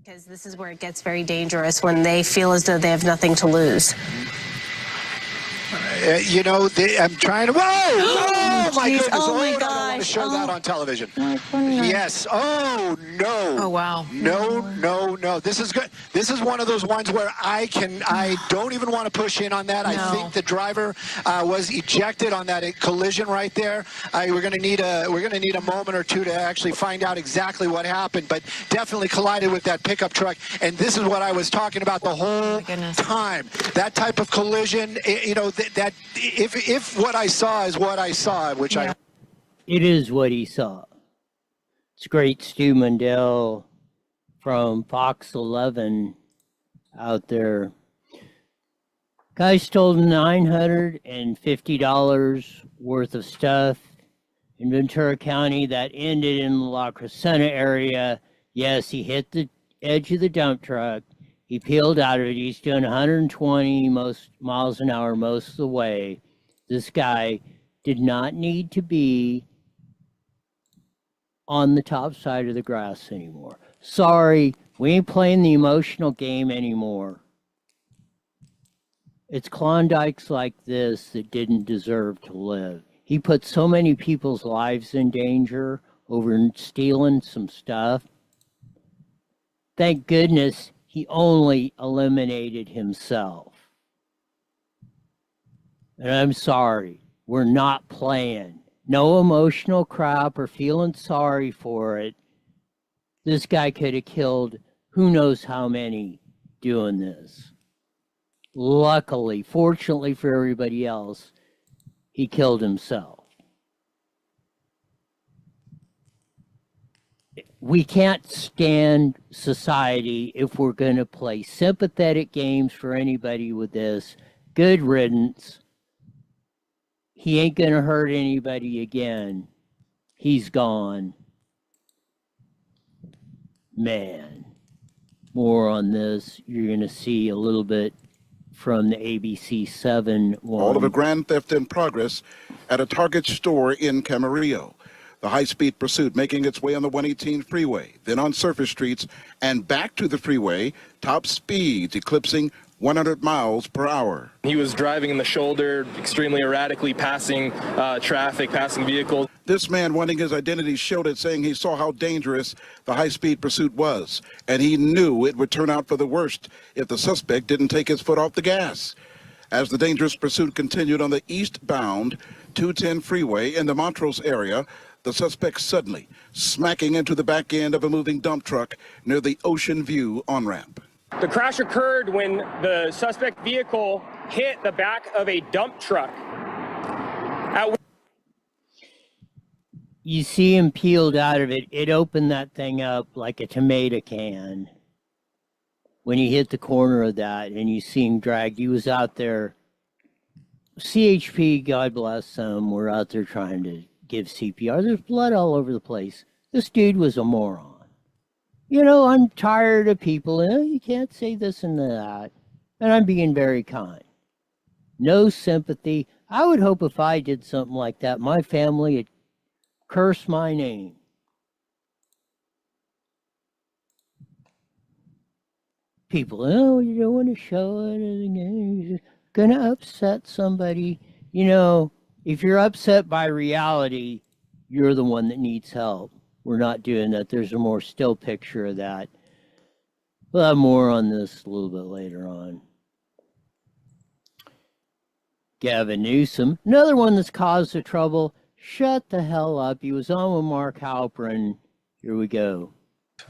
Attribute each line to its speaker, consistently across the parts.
Speaker 1: Because this is where it gets very dangerous, when they feel as though they have nothing to lose.
Speaker 2: I'm trying to. Whoa! Oh my goodness!
Speaker 1: Oh my
Speaker 2: I don't
Speaker 1: gosh!
Speaker 2: want to show that on television. Yes. Oh no!
Speaker 1: Oh wow!
Speaker 2: No! This is good. This is one of those ones where I don't even want to push in on that.
Speaker 1: No.
Speaker 2: I think the driver was ejected on that collision right there. We're going to need a moment or two to actually find out exactly what happened, but definitely collided with that pickup truck. And this is what I was talking about the whole time. That type of collision, that if what I saw is what I saw, which
Speaker 3: it is what he saw. It's great Stu Mundell from Fox 11 out there. Guy stole $950 worth of stuff in Ventura County that ended in the La Crescenta area. Yes, he hit the edge of the dump truck. He peeled out of it. He's doing 120 miles an hour most of the way. This guy did not need to be on the top side of the grass anymore. Sorry, we ain't playing the emotional game anymore. It's Klondikes like this that didn't deserve to live. He put so many people's lives in danger over stealing some stuff. Thank goodness he only eliminated himself. And I'm sorry, we're not playing. No emotional crap or feeling sorry for it. This guy could have killed who knows how many doing this. Luckily, fortunately for everybody else, he killed himself. We can't stand society if we're going to play sympathetic games for anybody with this. Good riddance. He ain't going to hurt anybody again. He's gone. Man. More on this. You're going to see a little bit from the ABC 7 one.
Speaker 4: All of a grand theft in progress at a Target store in Camarillo. The high-speed pursuit making its way on the 118 freeway, then on surface streets, and back to the freeway, top speeds eclipsing 100 miles per hour.
Speaker 5: He was driving in the shoulder, extremely erratically, passing traffic, passing vehicles.
Speaker 4: This man wanting his identity shielded, saying he saw how dangerous the high-speed pursuit was, and he knew it would turn out for the worst if the suspect didn't take his foot off the gas. As the dangerous pursuit continued on the eastbound 210 freeway in the Montrose area, the suspect suddenly smacking into the back end of a moving dump truck near the Ocean View on-ramp.
Speaker 6: The crash occurred when the suspect vehicle hit the back of a dump truck.
Speaker 3: You see him peeled out of it. It opened that thing up like a tomato can when he hit the corner of that, and you see him dragged. He was out there. CHP, God bless them, were out there trying to give CPR. There's blood all over the place. This dude was a moron. I'm tired of people. You can't say this and that. And I'm being very kind. No sympathy. I would hope if I did something like that, my family would curse my name. People, you don't want to show it. You're going to upset somebody. If you're upset by reality, you're the one that needs help. We're not doing that. There's a more still picture of that. We'll have more on this a little bit later on. Gavin Newsom, another one that's caused the trouble. Shut the hell up. He was on with Mark Halperin. Here we go.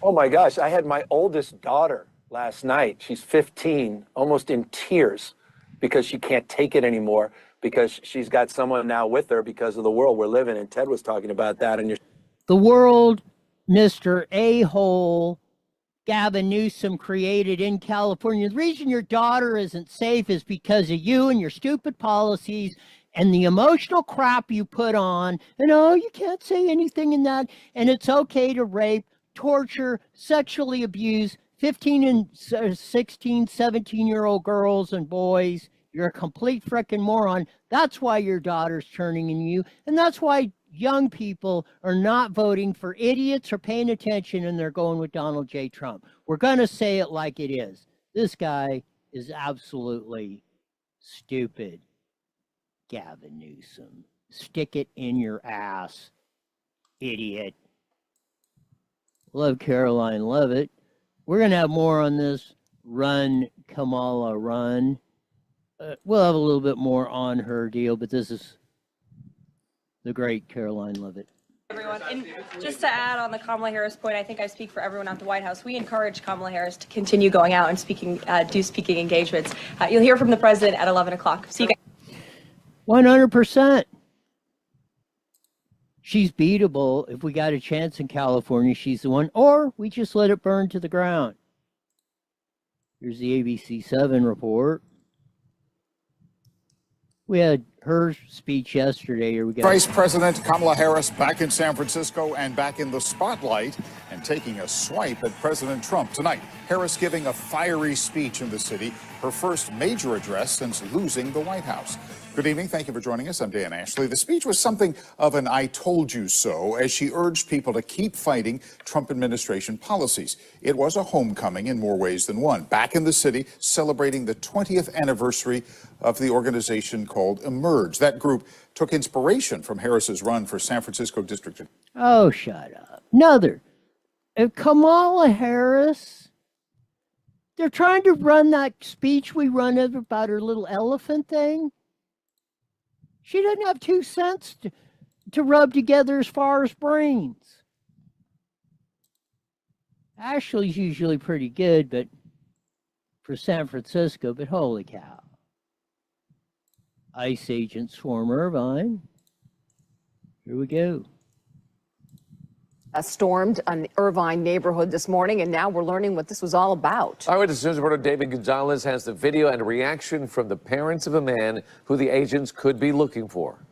Speaker 7: Oh my gosh, I had my oldest daughter last night. She's 15, almost in tears because she can't take it anymore, because she's got someone now with her because of the world we're living in. Ted was talking about that. And
Speaker 3: the world Mr. A-hole Gavin Newsom created in California. The reason your daughter isn't safe is because of you and your stupid policies and the emotional crap you put on. And you can't say anything in that. And it's okay to rape, torture, sexually abuse 15 and 16, 17-year-old girls and boys. You're a complete frickin' moron. That's why your daughter's turning in you. And that's why young people are not voting for idiots or paying attention, and they're going with Donald J. Trump. We're going to say it like it is. This guy is absolutely stupid. Gavin Newsom. Stick it in your ass, idiot. Love Caroline Levitt. We're going to have more on this Run, Kamala, Run. We'll have a little bit more on her deal, but this is the great Caroline Levitt.
Speaker 8: Everyone, and just to add on the Kamala Harris point, I think I speak for everyone at the White House. We encourage Kamala Harris to continue going out and speaking engagements. You'll hear from the president at 11 o'clock. See you guys.
Speaker 3: 100%. She's beatable. If we got a chance in California, she's the one, or we just let it burn to the ground. Here's the ABC7 report. We had her speech yesterday. Here we go.
Speaker 9: Vice President Kamala Harris back in San Francisco and back in the spotlight and taking a swipe at President Trump tonight. Harris giving a fiery speech in the city, her first major address since losing the White House. Good evening. Thank you for joining us. I'm Dan Ashley. The speech was something of an I told you so as she urged people to keep fighting Trump administration policies. It was a homecoming in more ways than one. Back in the city, celebrating the 20th anniversary of the organization called Emerge. That group took inspiration from Harris's run for San Francisco District.
Speaker 3: Oh, shut up. Another. Kamala Harris, they're trying to run that speech we run about her little elephant thing. She doesn't have 2 cents to rub together as far as brains. Ashley's usually pretty good, but for San Francisco, but holy cow. ICE agent swarm Irvine. Here we go.
Speaker 10: Stormed an Irvine neighborhood this morning, and now we're learning what this was all about.
Speaker 11: Eyewitness News reporter David Gonzalez has the video and a reaction from the parents of a man who the agents could be looking for.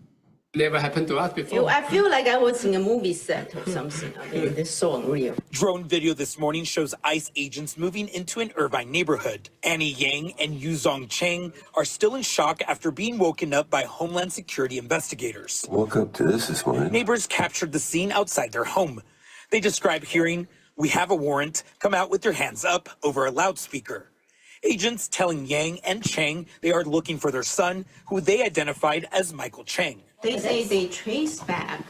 Speaker 12: Never happened to us before.
Speaker 13: I feel like I was in a movie set or something. I mean, it's so unreal.
Speaker 14: Drone video this morning shows ICE agents moving into an Irvine neighborhood. Annie Yang and Yuzong Cheng are still in shock after being woken up by Homeland Security investigators.
Speaker 15: Woke up to this morning.
Speaker 14: Neighbors captured the scene outside their home. They describe hearing, "We have a warrant, come out with your hands up," over a loudspeaker. Agents telling Yang and Cheng they are looking for their son, who they identified as Michael Cheng.
Speaker 13: They say they trace back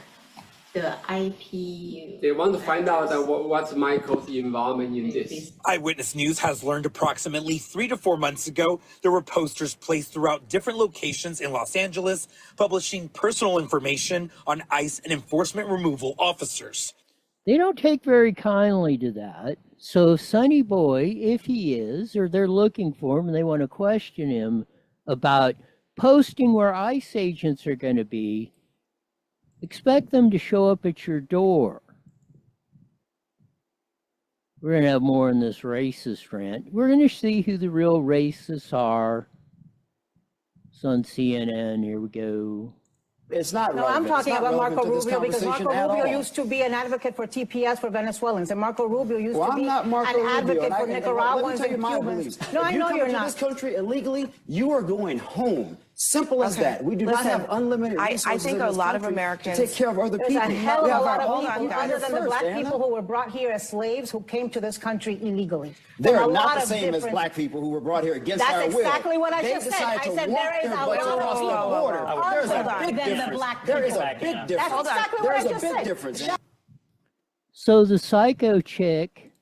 Speaker 13: the IP.
Speaker 12: They want to find out what's Michael's involvement in this.
Speaker 14: Eyewitness News has learned approximately 3 to 4 months ago there were posters placed throughout different locations in Los Angeles publishing personal information on ICE and enforcement removal officers.
Speaker 3: They don't take very kindly to that. So Sonny Boy, if he is, or they're looking for him and they want to question him about posting where ICE agents are going to be, expect them to show up at your door. We're going to have more on this racist rant. We're going to see who the real racists are. It's on CNN. Here we go.
Speaker 16: It's not
Speaker 17: no,
Speaker 16: relevant.
Speaker 17: I'm talking about Marco Rubio because Marco Rubio
Speaker 16: all.
Speaker 17: used to be an advocate for TPS for Venezuelans, and Marco Rubio used to be an
Speaker 16: Rubio,
Speaker 17: advocate for Nicaraguans and Cubans. No, I know you're not.
Speaker 16: If you come to this country illegally, you are going home. Simple as that. We do not have unlimited resources.
Speaker 10: I think a lot of Americans
Speaker 16: to take care of other people.
Speaker 17: There's a hell of a lot of people, other than the black people who were brought here as slaves, who came to this country illegally.
Speaker 16: They are not the same as black people who were brought here against our will.
Speaker 17: That's exactly what I just said. I said there is a lot of people other than the black people.
Speaker 16: There is a big difference.
Speaker 17: That's exactly what I just said.
Speaker 16: There is a big difference.
Speaker 3: So the psycho chick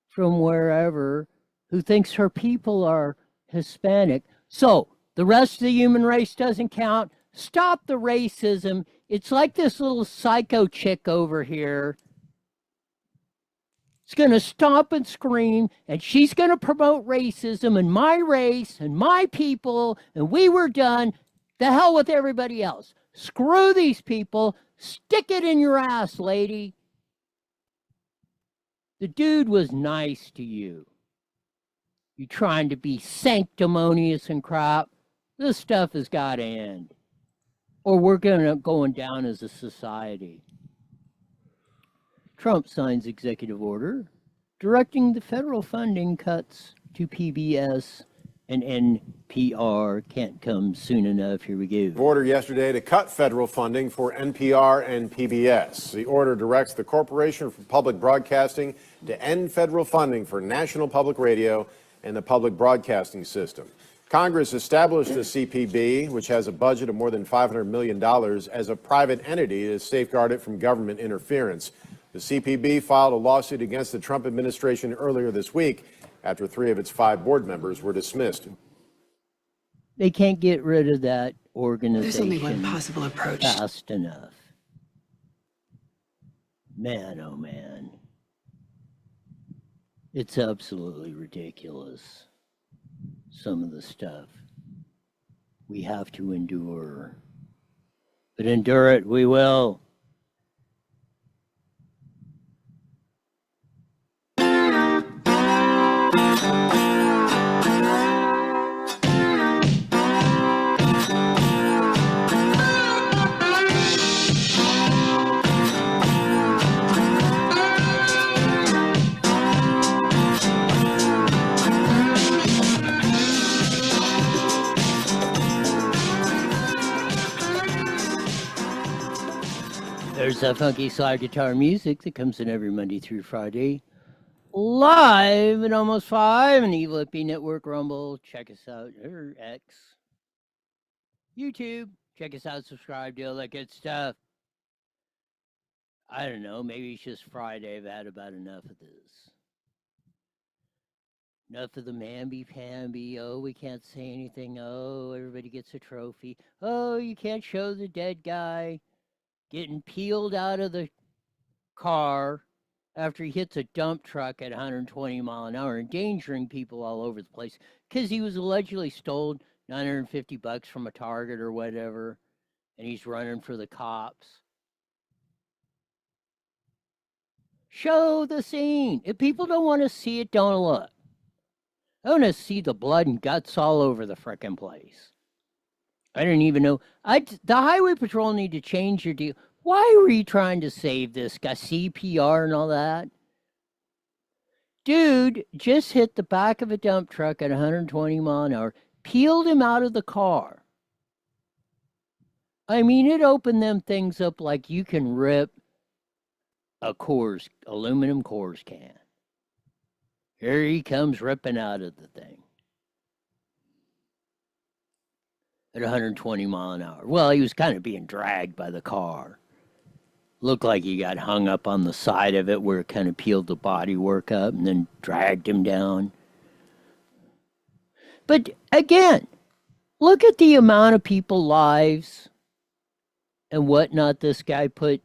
Speaker 3: from wherever who thinks her people are Hispanic. So the rest of the human race doesn't count. Stop the racism. It's like this little psycho chick over here. It's going to stomp and scream, and she's going to promote racism and my race and my people, and we were done. The hell with everybody else. Screw these people. Stick it in your ass, lady. The dude was nice to you. You trying to be sanctimonious and crap. This stuff has got to end. Or we're going down as a society. Trump signs executive order directing the federal funding cuts to PBS And NPR can't come soon enough. Here we go.
Speaker 15: Order yesterday to cut federal funding for NPR and PBS. The order directs the Corporation for Public Broadcasting to end federal funding for National Public Radio and the public broadcasting system. Congress established the CPB, which has a budget of more than $500 million, as a private entity to safeguard it from government interference. The CPB filed a lawsuit against the Trump administration earlier this week after 3 of its 5 board members were dismissed.
Speaker 3: They can't get rid of that organization.
Speaker 18: There's only one possible approach.
Speaker 3: Fast enough. Man, oh man. It's absolutely ridiculous. Some of the stuff we have to endure. But endure it, we will. There's that funky slide guitar music that comes in every Monday through Friday. Live at almost 5 on Evil Hippie Network, Rumble. Check us out, or X. YouTube. Check us out, subscribe, do all that good stuff. I don't know, maybe it's just Friday. I've had about enough of this. Enough of the mamby-pamby. Oh, we can't say anything. Oh, everybody gets a trophy. Oh, you can't show the dead guy getting peeled out of the car after he hits a dump truck at 120 mile an hour, endangering people all over the place because he was allegedly stole $950 from a Target or whatever, and he's running for the cops. Show the scene. If people don't want to see it, don't look. I want to see the blood and guts all over the frickin' place. I didn't even know. The Highway Patrol need to change your deal. Why were you trying to save this guy? CPR and all that? Dude just hit the back of a dump truck at 120 mile an hour, peeled him out of the car. I mean, it opened them things up like you can rip a aluminum Coors can. Here he comes ripping out of the thing. At 120 mile an hour. Well, he was kind of being dragged by the car. Looked like he got hung up on the side of it where it kind of peeled the bodywork up and then dragged him down. But again, look at the amount of people's lives and whatnot this guy put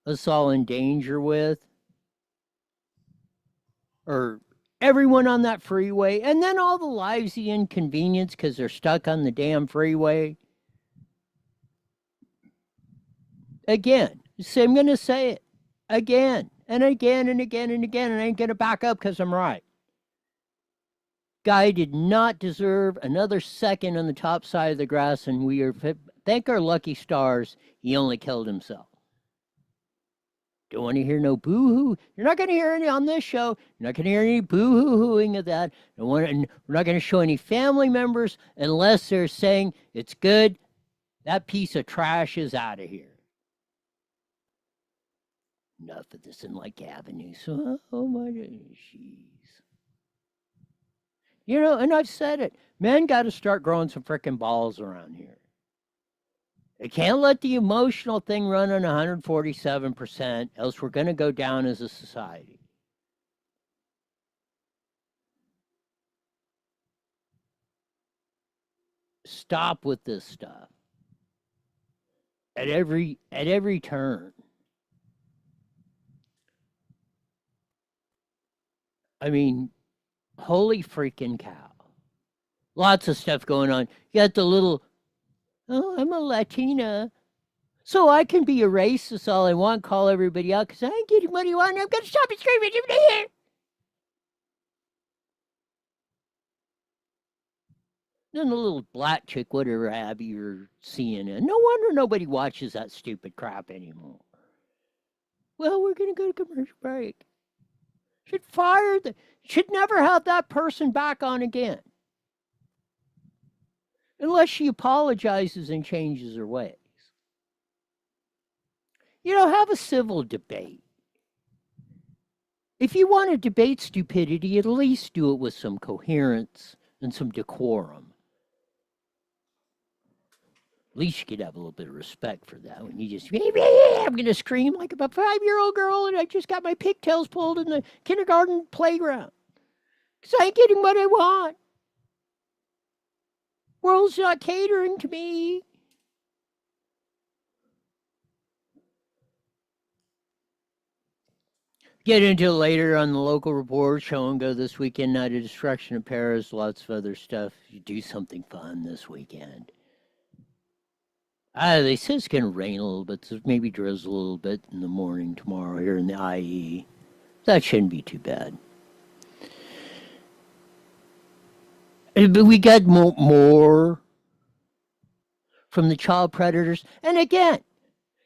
Speaker 3: us all in danger with. Or everyone on that freeway, and then all the lives he inconvenienced because they're stuck on the damn freeway. Again, so I'm going to say it again and again and again and again, and I ain't going to back up because I'm right. Guy did not deserve another second on the top side of the grass, and we are, thank our lucky stars, he only killed himself. Don't want to hear no boo-hoo. You're not going to hear any on this show. You're not going to hear any boo-hoo-hooing of that. We're not going to show any family members unless they're saying it's good. That piece of trash is out of here. Enough of this in like Avenue. So, oh my goodness, jeez. You know, and I've said it. Men got to start growing some frickin' balls around here. They can't let the emotional thing run on 147%, else we're going to go down as a society. Stop with this stuff. At every turn. I mean, holy freaking cow. Lots of stuff going on. You got the little, oh, I'm a Latina, so I can be a racist all I want, call everybody out, because I ain't getting what you want, and I'm going to stop and scream at you here. Then the little black chick, whatever Abby or CNN. No wonder nobody watches that stupid crap anymore. Well, we're going to go to commercial break. Should never have that person back on again. unless she apologizes and changes her ways. Have a civil debate. If you want to debate stupidity, at least do it with some coherence and some decorum. At least you could have a little bit of respect for that. When you just, I'm going to scream like a 5-year-old girl and I just got my pigtails pulled in the kindergarten playground. Because I ain't getting what I want. World's not catering to me. Get into it later on the local report. Show and go this weekend. Night of Destruction of Paris. Lots of other stuff. You do something fun this weekend. They say it's going to rain a little bit, so maybe drizzle a little bit in the morning tomorrow here in the IE. That shouldn't be too bad. But we got more from the child predators. And again,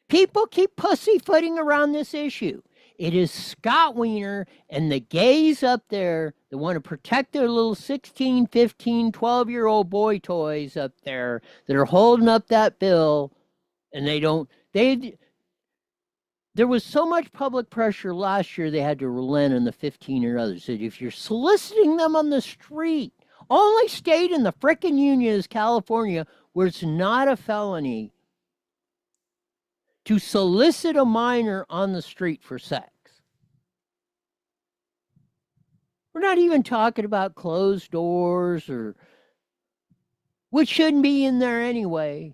Speaker 3: people keep pussyfooting around this issue. It is Scott Wiener and the gays up there that want to protect their little 16, 15, 12-year-old boy toys up there that are holding up that bill, and there was so much public pressure last year they had to relent on the 15 or others. That if you're soliciting them on the street, only state in the frickin' union is California where it's not a felony to solicit a minor on the street for sex. We're not even talking about closed doors which shouldn't be in there anyway.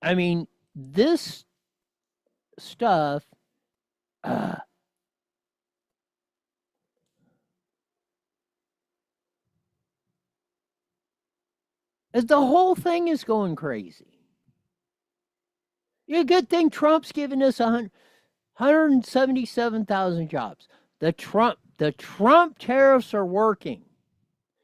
Speaker 3: I mean, this stuff, the whole thing is going crazy. A good thing Trump's giving us 177,000 jobs. The Trump tariffs are working.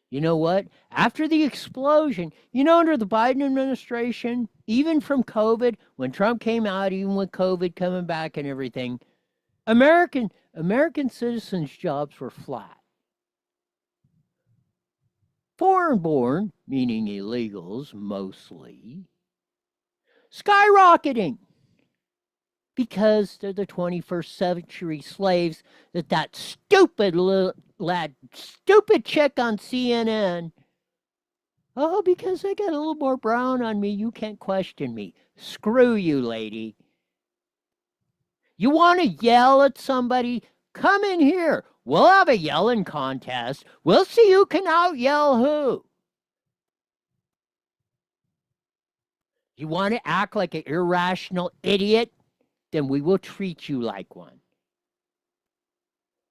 Speaker 3: You know what? After the explosion, under the Biden administration, even from COVID, when Trump came out, even with COVID coming back and everything, American citizens' jobs were flat. Foreign-born, meaning illegals mostly, skyrocketing because they're the 21st century slaves that stupid chick on CNN. Oh, because I got a little more brown on me, you can't question me. Screw you, lady. You want to yell at somebody? Come in here. We'll have a yelling contest. We'll see who can out-yell who. You want to act like an irrational idiot? Then we will treat you like one.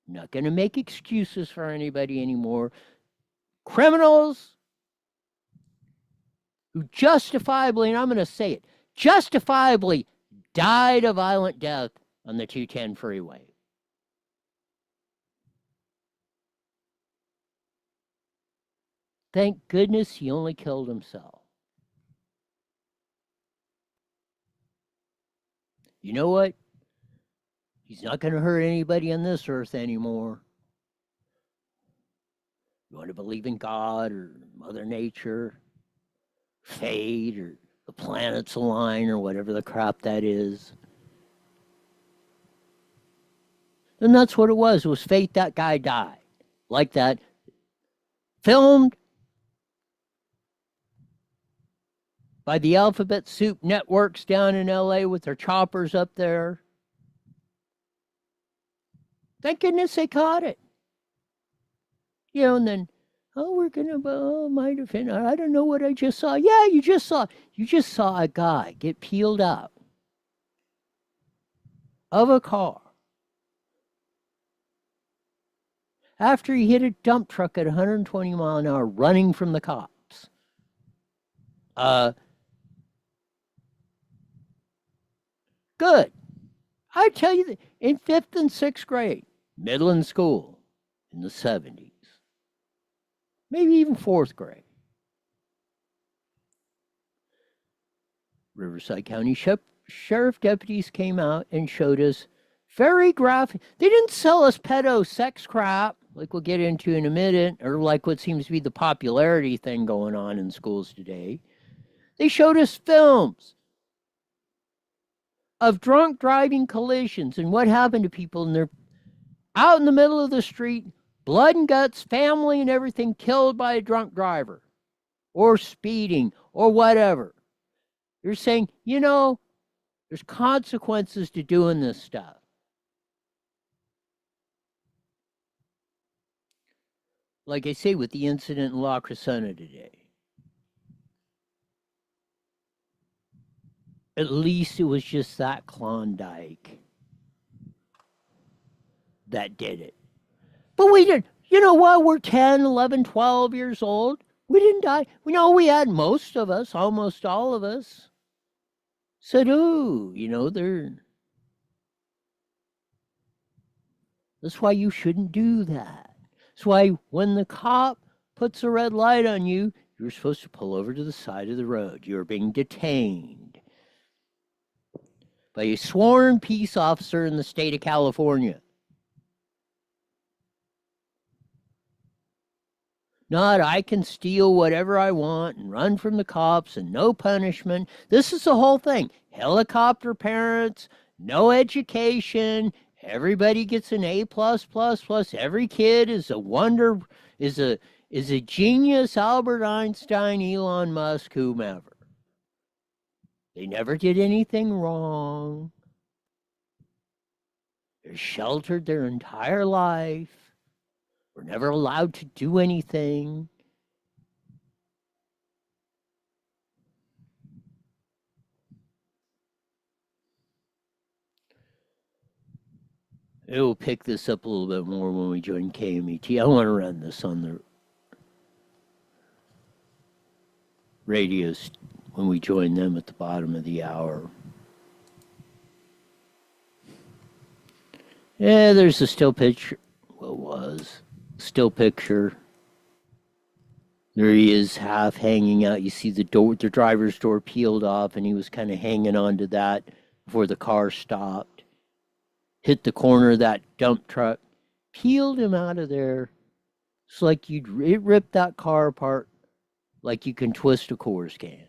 Speaker 3: Not going to make excuses for anybody anymore. Criminals who justifiably, and I'm going to say it, justifiably died a violent death on the 210 freeway. Thank goodness he only killed himself. You know what? He's not going to hurt anybody on this earth anymore. You want to believe in God or Mother Nature, fate, or the planets align, or whatever the crap that is. And that's what it was. It was fate that guy died. Like that. Filmed by the Alphabet Soup networks down in LA with their choppers up there. Thank goodness they caught it. And then, we're gonna, might have been, I don't know what I just saw. Yeah, you just saw a guy get peeled out of a car after he hit a dump truck at 120 mile an hour running from the cops. Good. I tell you, in 5th and 6th grade, Midland School in the 70s, maybe even 4th grade, Riverside County Sheriff deputies came out and showed us very graphic. They didn't sell us pedo sex crap. like we'll get into in a minute, or like what seems to be the popularity thing going on in schools today. They showed us films of drunk driving collisions and what happened to people, and they're out in the middle of the street, blood and guts, family and everything killed by a drunk driver or speeding or whatever. You're saying, you know, there's consequences to doing this stuff. Like I say, with the incident in La Crescenta today. At least it was just that Klondike that did it. But we didn't, you know what? We're 10, 11, 12 years old. We didn't die. We know we had most of us, almost all of us, said, ooh, you know, that's why you shouldn't do that. That's why when the cop puts a red light on you, you're supposed to pull over to the side of the road. You're being detained by a sworn peace officer in the state of California. Not I can steal whatever I want and run from the cops and no punishment. This is the whole thing. Helicopter parents, no education. Everybody gets an A+++. Every kid is a wonder, is a genius, Albert Einstein, Elon Musk, whomever. They never did anything wrong. They're sheltered their entire life. We're never allowed to do anything. We'll pick this up a little bit more when we join KMET. I want to run this on the radio when we join them at the bottom of the hour. Yeah, there's a still picture. What was? Still picture. There he is, half hanging out. You see the door, the driver's door peeled off, and he was kind of hanging onto that before the car stopped. Hit the corner of that dump truck, peeled him out of there. It's like it ripped that car apart like you can twist a Coors can.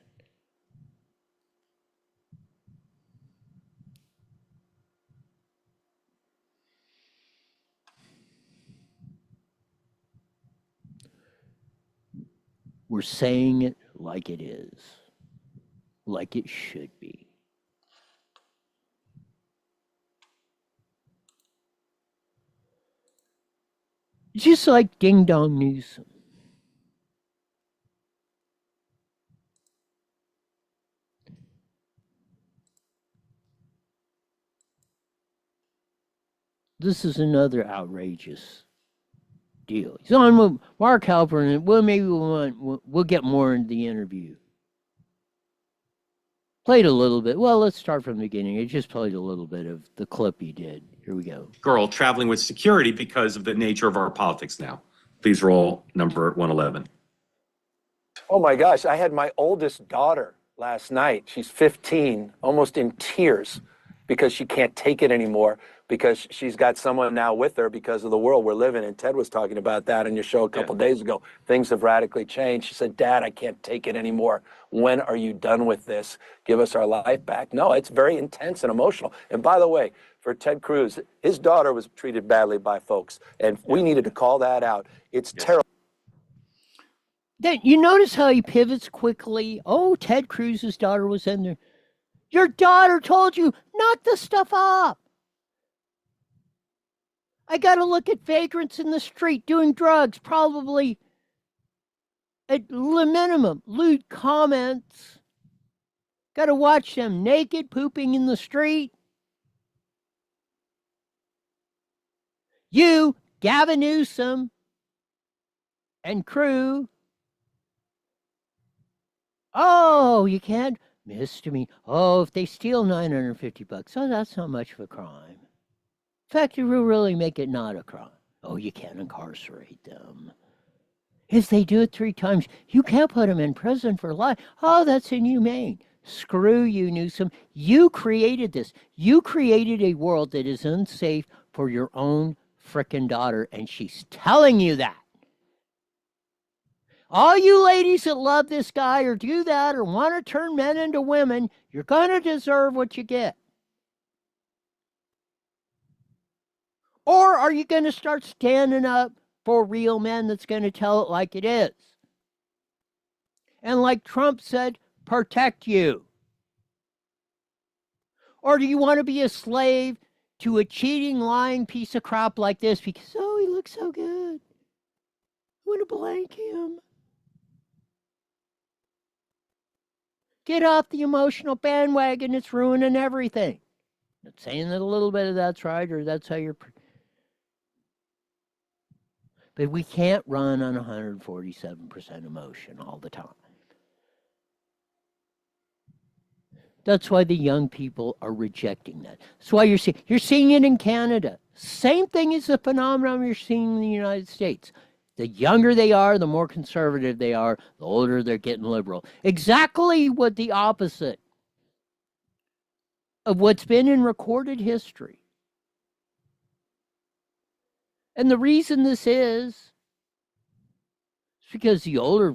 Speaker 3: We're saying it like it is, like it should be. Just like Ding Dong Newsom. This is another outrageous deal. He's on with Mark Halperin, and maybe we'll get more into the interview. Played a little bit. Well, let's start from the beginning. I just played a little bit of the clip he did. Here we go.
Speaker 18: Girl traveling with security because of the nature of our politics now. Please roll number 111.
Speaker 7: Oh my gosh, I had my oldest daughter last night. She's 15, almost in tears because she can't take it anymore, because she's got someone now with her because of the world we're living in. Ted was talking about that on your show a couple days ago. Things have radically changed. She said, Dad, I can't take it anymore. When are you done with this? Give us our life back. No, it's very intense and emotional. And by the way, for Ted Cruz, his daughter was treated badly by folks, and we needed to call that out. It's terrible.
Speaker 3: Then you notice how he pivots quickly. Oh, Ted Cruz's daughter was in there. Your daughter told you, knock the stuff up. I got to look at vagrants in the street doing drugs, probably at the minimum, lewd comments. Got to watch them naked, pooping in the street. You, Gavin Newsom, and crew. Oh, you can't misdemeanor. Oh, if they steal $950, oh, that's not much of a crime. In fact, it will really make it not a crime. Oh, you can't incarcerate them. If they do it 3 times, you can't put them in prison for life. Oh, that's inhumane. Screw you, Newsom. You created this. You created a world that is unsafe for your own frickin' daughter, and she's telling you that. All you ladies that love this guy or do that or want to turn men into women, you're going to deserve what you get. Or are you going to start standing up for real men that's going to tell it like it is? And like Trump said, protect you. Or do you want to be a slave to a cheating, lying piece of crap like this because, oh, he looks so good? I want to blank him. Get off the emotional bandwagon. It's ruining everything. Not saying that a little bit of that's right or that's how you're... But we can't run on 147% emotion all the time. That's why the young people are rejecting that. That's why you're seeing it in Canada. Same thing as the phenomenon you're seeing in the United States. The younger they are, the more conservative they are, the older they're getting liberal. Exactly what the opposite of what's been in recorded history. And the reason this is because the older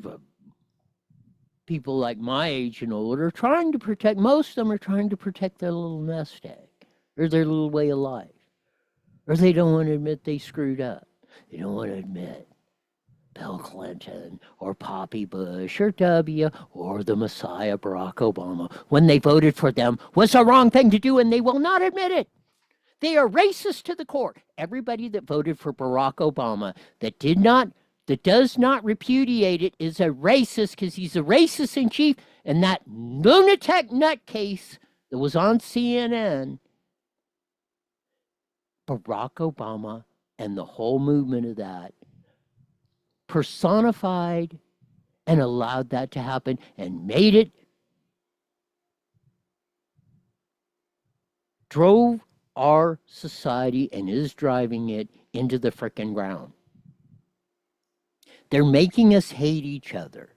Speaker 3: people like my age and older are trying to protect, most of them are trying to protect their little nest egg or their little way of life. Or they don't want to admit they screwed up. They don't want to admit Bill Clinton or Poppy Bush or W or the Messiah Barack Obama, when they voted for them, was the wrong thing to do, and they will not admit it. They are racist to the core. Everybody that voted for Barack Obama that does not repudiate it is a racist because he's a racist in chief. And that lunatic nutcase that was on CNN, Barack Obama and the whole movement of that personified and allowed that to happen and made it, drove our society and is driving it into the frickin' ground. They're making us hate each other.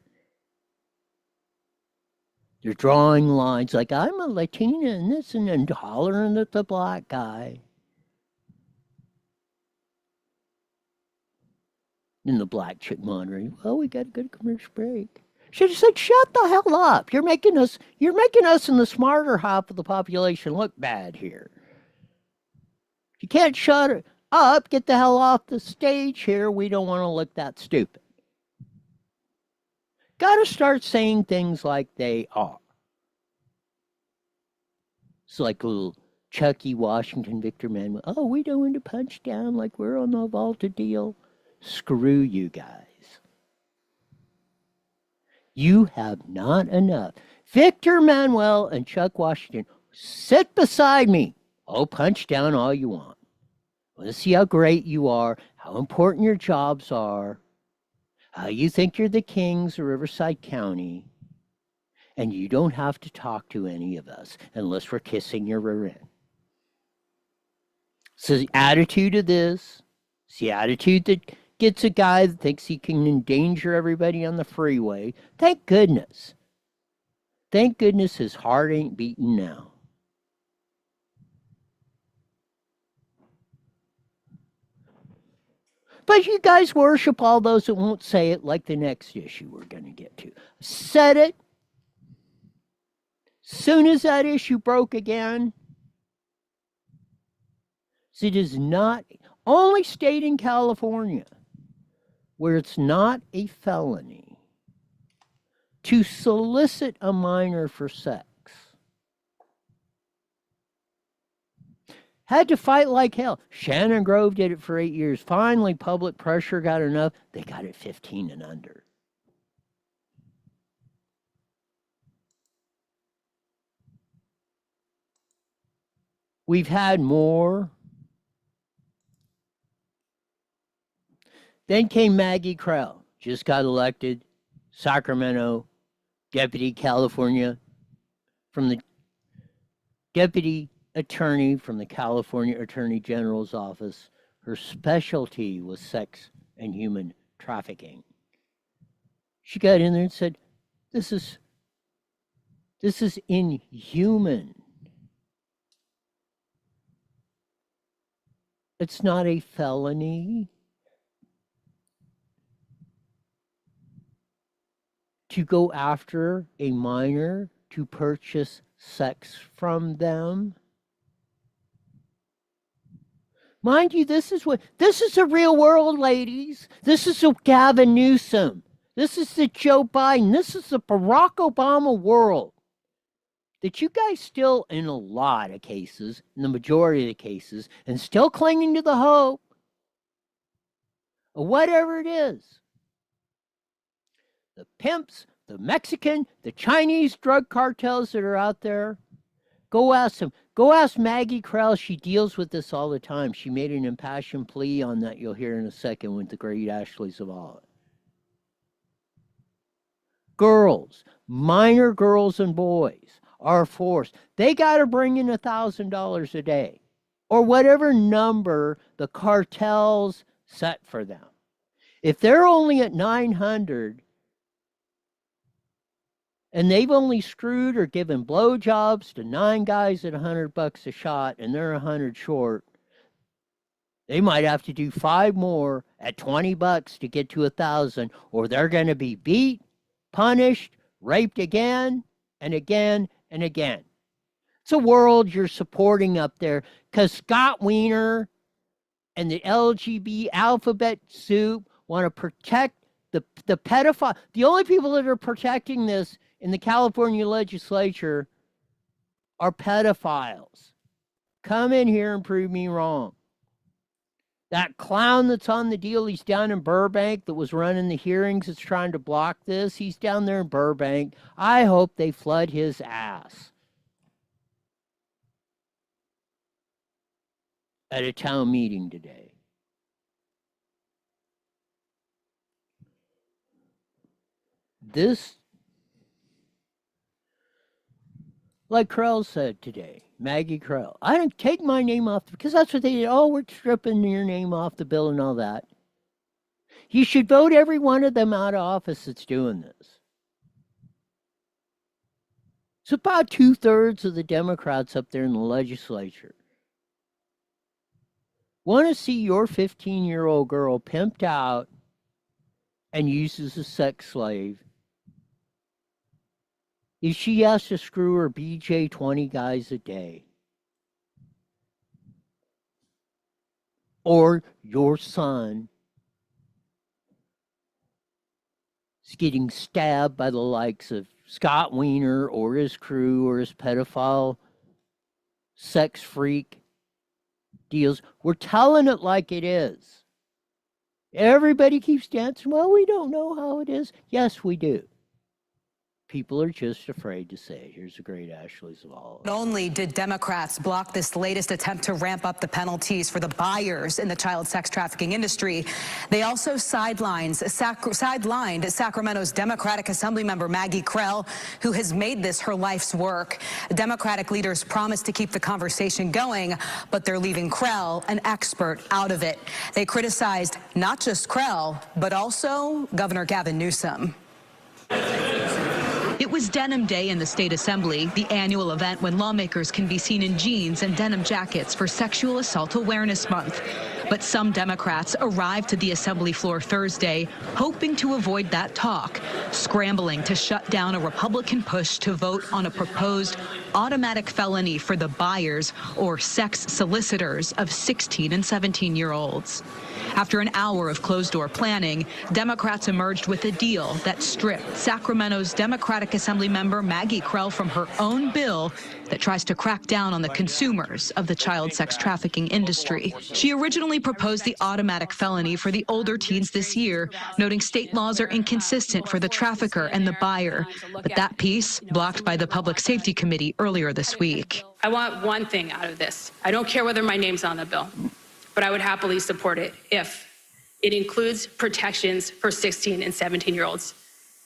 Speaker 3: They're drawing lines like, I'm a Latina and this and hollering at the black guy. And the black chick monitoring, well, we got to go to commercial break. Should have said, shut the hell up. You're making us in the smarter half of the population look bad here. You can't shut it up. Get the hell off the stage here. We don't want to look that stupid. Got to start saying things like they are. It's like a little Chucky Washington, Victor Manuel. Oh, we don't want to punch down like we're on the Volta deal. Screw you guys. You have not enough. Victor Manuel and Chuck Washington, sit beside me. Oh, punch down all you want. Let's see how great you are, how important your jobs are, how you think you're the kings of Riverside County, and you don't have to talk to any of us unless we're kissing your rear end. So the attitude of this, it's the attitude that gets a guy that thinks he can endanger everybody on the freeway. Thank goodness. Thank goodness his heart ain't beating now. But you guys worship all those that won't say it, like the next issue we're going to get to. Said it. Soon as that issue broke again, it is not only state in California where it's not a felony to solicit a minor for sex. Had to fight like hell. Shannon Grove did it for 8 years. Finally, public pressure got enough. They got it 15 and under. We've had more. Then came Maggie Krell. Just got elected. Sacramento Deputy California from the Deputy Attorney from the California Attorney General's office. Her specialty was sex and human trafficking. She got in there and said, this is inhuman. It's not a felony to go after a minor to purchase sex from them. Mind you, this is the real world, ladies. This is the Gavin Newsom. This is the Joe Biden. This is the Barack Obama world. That you guys still, in a lot of cases, in the majority of the cases, and still clinging to the hope of whatever it is. The pimps, the Mexican, the Chinese drug cartels that are out there. Go ask them. Go ask Maggie Krell. She deals with this all the time. She made an impassioned plea on that. You'll hear in a second with the great Ashley Zavala. Girls, minor girls and boys are forced. They got to bring in $1,000 a day or whatever number the cartels set for them. If they're only at 900 and they've only screwed or given blowjobs to 9 guys at $100 a shot and they're 100 short, they might have to do 5 more at $20 to get to 1,000, or they're going to be beat, punished, raped again and again and again. It's a world you're supporting up there because Scott Wiener and the LGBT alphabet soup want to protect the pedophile. The only people that are protecting this in the California legislature are pedophiles. Come in here and prove me wrong. That clown that's on the deal, he's down in Burbank that was running the hearings that's trying to block this. He's down there in Burbank. I hope they flood his ass at a town meeting today. This, like Krell said today, Maggie Krell, I didn't take my name off because that's what they did. Oh, we're stripping your name off the bill and all that. You should vote every one of them out of office that's doing this. It's about 2/3 of the Democrats up there in the legislature want to see your 15-year-old girl pimped out and used as a sex slave if she has to screw her BJ 20 guys a day. Or your son is getting stabbed by the likes of Scott Wiener or his crew or his pedophile sex freak deals. We're telling it like it is. Everybody keeps dancing. Well, we don't know how it is. Yes, we do. People are just afraid to say it. Here's a great Ashley Zavala.
Speaker 19: Not only did Democrats block this latest attempt to ramp up the penalties for the buyers in the child sex trafficking industry, they also sidelined Sacramento's Democratic Assemblymember Maggie Krell, who has made this her life's work. Democratic leaders promised to keep the conversation going, but they're leaving Krell, an expert, out of it. They criticized not just Krell, but also Governor Gavin Newsom. It was Denim Day in the state assembly, the annual event when lawmakers can be seen in jeans and denim jackets for Sexual Assault Awareness Month. But some Democrats arrived to the assembly floor Thursday hoping to avoid that talk, scrambling to shut down a Republican push to vote on a proposed automatic felony for the buyers or sex solicitors of 16 and 17-year-olds. After an hour of closed-door planning, Democrats emerged with a deal that stripped Sacramento's Democratic Assemblymember Maggie Krell from her own bill that tries to crack down on the consumers of the child sex trafficking industry. She originally proposed the automatic felony for the older teens this year, noting state laws are inconsistent for the trafficker and the buyer. But that piece blocked by the Public Safety Committee earlier this week.
Speaker 20: I want one thing out of this. I don't care whether my name's on the bill, but I would happily support it if it includes protections for 16 and 17-year-olds,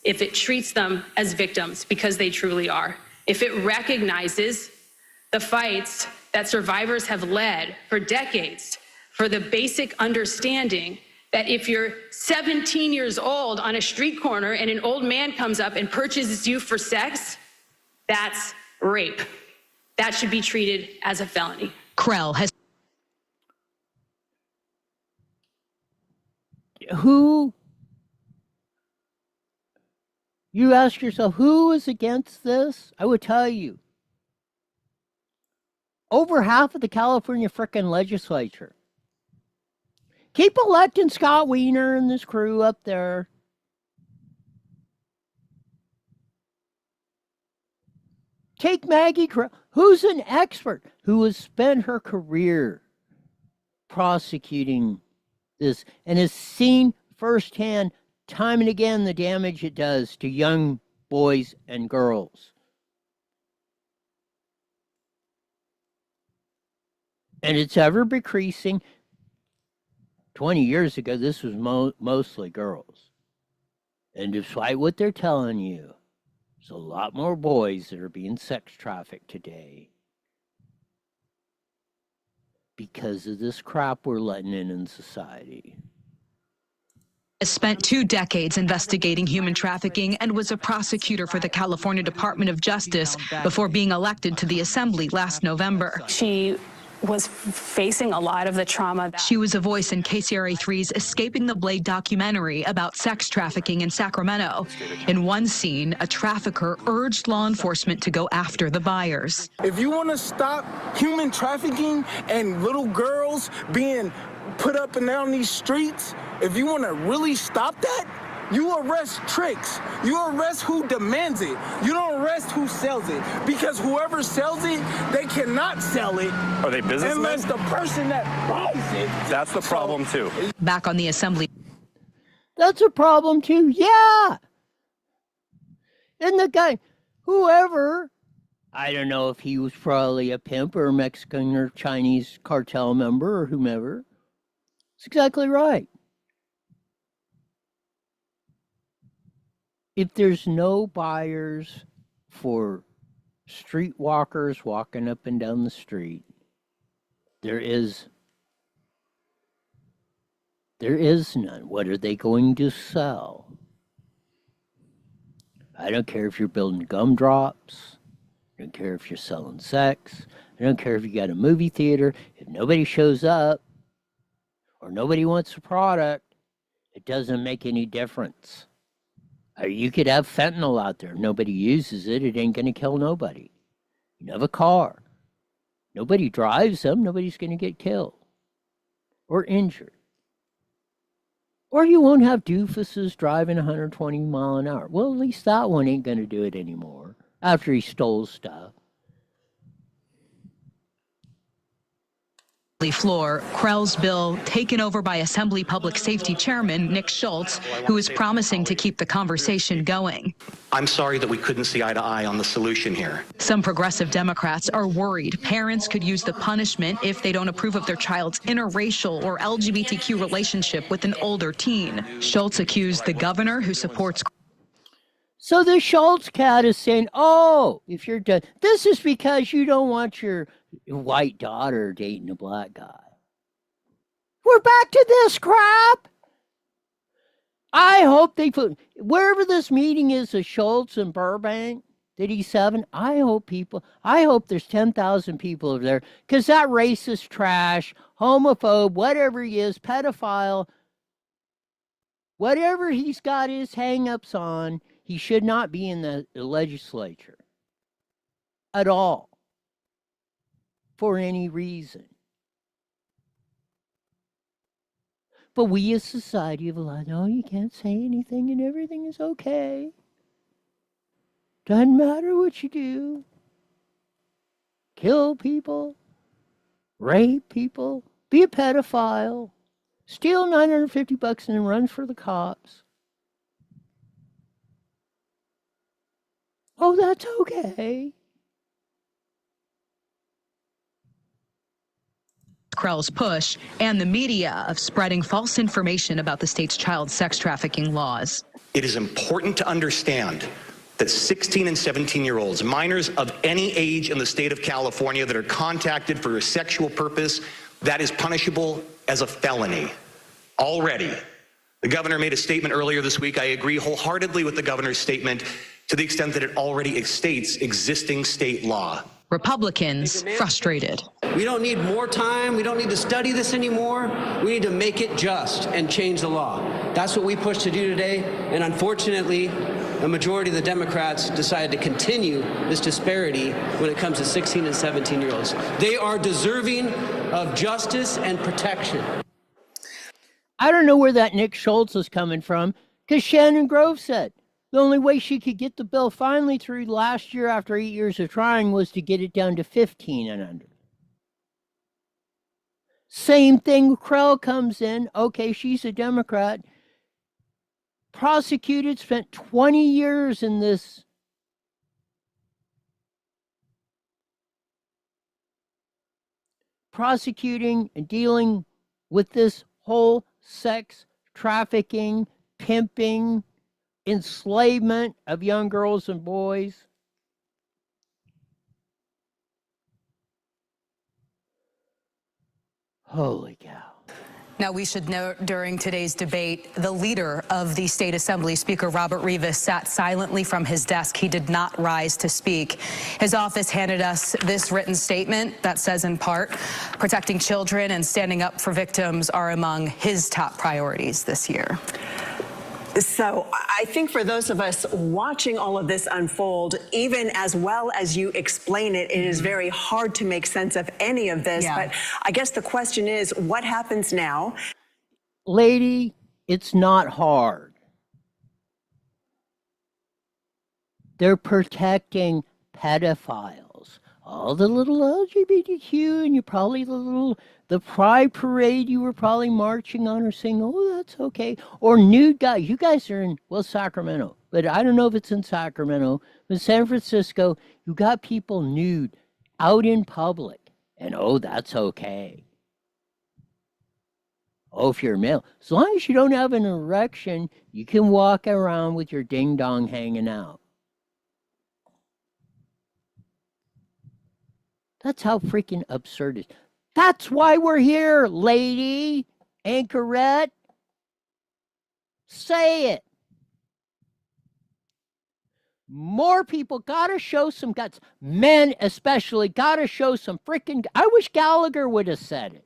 Speaker 20: if it treats them as victims because they truly are, if it recognizes the fights that survivors have led for decades for the basic understanding that if you're 17 years old on a street corner and an old man comes up and purchases you for sex, that's rape. That should be treated as a felony.
Speaker 19: Krell has
Speaker 3: You ask yourself, who is against this? I would tell you, over half of the California frickin' legislature. Keep electing Scott Wiener and this crew up there. Take Maggie, who's an expert, who has spent her career prosecuting this and has seen firsthand, time and again, the damage it does to young boys and girls. And it's ever decreasing. 20 years ago, this was mostly girls. And despite what they're telling you, there's a lot more boys that are being sex trafficked today because of this crap we're letting in society.
Speaker 19: Has spent 2 decades investigating human trafficking and was a prosecutor for the California Department of Justice before being elected to the Assembly last November.
Speaker 21: She was facing a lot of the trauma.
Speaker 19: She was a voice in KCRA3's Escaping the Blade documentary about sex trafficking in Sacramento. In one scene, a trafficker urged law enforcement to go after the buyers.
Speaker 22: If you want to stop human trafficking and little girls being put up and down these streets, if you want to really stop that, you arrest tricks. You arrest who demands it. You don't arrest who sells it. Because whoever sells it, they cannot sell it.
Speaker 23: Are they businessmen?
Speaker 22: Unless the person that buys it.
Speaker 23: That's the problem, too.
Speaker 19: Back on the Assembly.
Speaker 3: That's a problem, too. Yeah. And the guy, whoever, I don't know if he was probably a pimp or a Mexican or Chinese cartel member or whomever. It's exactly right. If there's no buyers for streetwalkers walking up and down the street, there is none. What are they going to sell? I don't care if you're building gumdrops. I don't care if you're selling sex. I don't care if you got a movie theater. If nobody shows up or nobody wants the product, it doesn't make any difference. You could have fentanyl out there. If nobody uses it, it ain't going to kill nobody. You have a car. Nobody drives them. Nobody's going to get killed or injured. Or you won't have doofuses driving 120 mile an hour. Well, at least that one ain't going to do it anymore after he stole stuff.
Speaker 19: Floor, Krell's bill taken over by Assembly Public Safety Chairman Nick Schultz, who is promising to keep the conversation going.
Speaker 24: I'm sorry that we couldn't see eye to eye on the solution here.
Speaker 19: Some progressive Democrats are worried parents could use the punishment if they don't approve of their child's interracial or LGBTQ relationship with an older teen. Schultz accused the governor, who supports.
Speaker 3: So the Schultz cat is saying, oh, if you're done, this is because you don't want your white daughter dating a black guy. We're back to this crap. I hope they put, wherever this meeting is of Schultz in Burbank, that he's having, I hope there's 10,000 people over there, because that racist trash, homophobe, whatever he is, pedophile, whatever he's got his hang-ups on, he should not be in the legislature at all for any reason. But we as society have allowed, oh, you can't say anything and everything is okay. Doesn't matter what you do. Kill people, rape people, be a pedophile, steal $950 and then run for the cops. Oh, that's okay.
Speaker 19: Krell's push and the media of spreading false information about the state's child sex trafficking laws.
Speaker 24: It is important to understand that 16 and 17-year-olds, minors of any age in the state of California that are contacted for a sexual purpose, that is punishable as a felony. Already. The governor made a statement earlier this week. I agree wholeheartedly with the governor's statement to the extent that it already states existing state law.
Speaker 19: Republicans frustrated.
Speaker 25: We don't need more time. We don't need to study this anymore. We need to make it just and change the law.
Speaker 1: That's what we pushed to do today, and unfortunately, a majority of the Democrats decided to continue this disparity when it comes to 16 and 17-year-olds. They are deserving of justice and protection.
Speaker 3: I don't know where that Nick Schultz is coming from, because Shannon Grove said the only way she could get the bill finally through last year after 8 years of trying was to get it down to 15 and under. Same thing, Krell comes in. Okay, she's a Democrat. Prosecuted, spent 20 years in this prosecuting and dealing with this whole sex trafficking, pimping, enslavement of young girls and boys. Holy cow.
Speaker 19: Now, we should note during today's debate, the leader of the state assembly, Speaker Robert Rivas, sat silently from his desk. He did not rise to speak. His office handed us this written statement that says, in part, protecting children and standing up for victims are among his top priorities this year.
Speaker 2: So I think for those of us watching all of this unfold, even as well as you explain it, it is very hard to make sense of any of this.
Speaker 19: Yeah.
Speaker 2: But I guess the question is, what happens now?
Speaker 3: Lady, it's not hard. They're protecting pedophiles. All the little LGBTQ, and you probably the pride parade you were probably marching on or saying, oh, that's okay. Or nude guys. You guys are in, well, Sacramento, but I don't know if it's in Sacramento, but San Francisco, you got people nude out in public. And oh, that's okay. Oh, if you're male, as long as you don't have an erection, you can walk around with your ding dong hanging out. That's how freaking absurd it is. That's why we're here, lady, anchorette. Say it. More people gotta show some guts. Men especially gotta show some freaking. I wish Gallagher would have said it.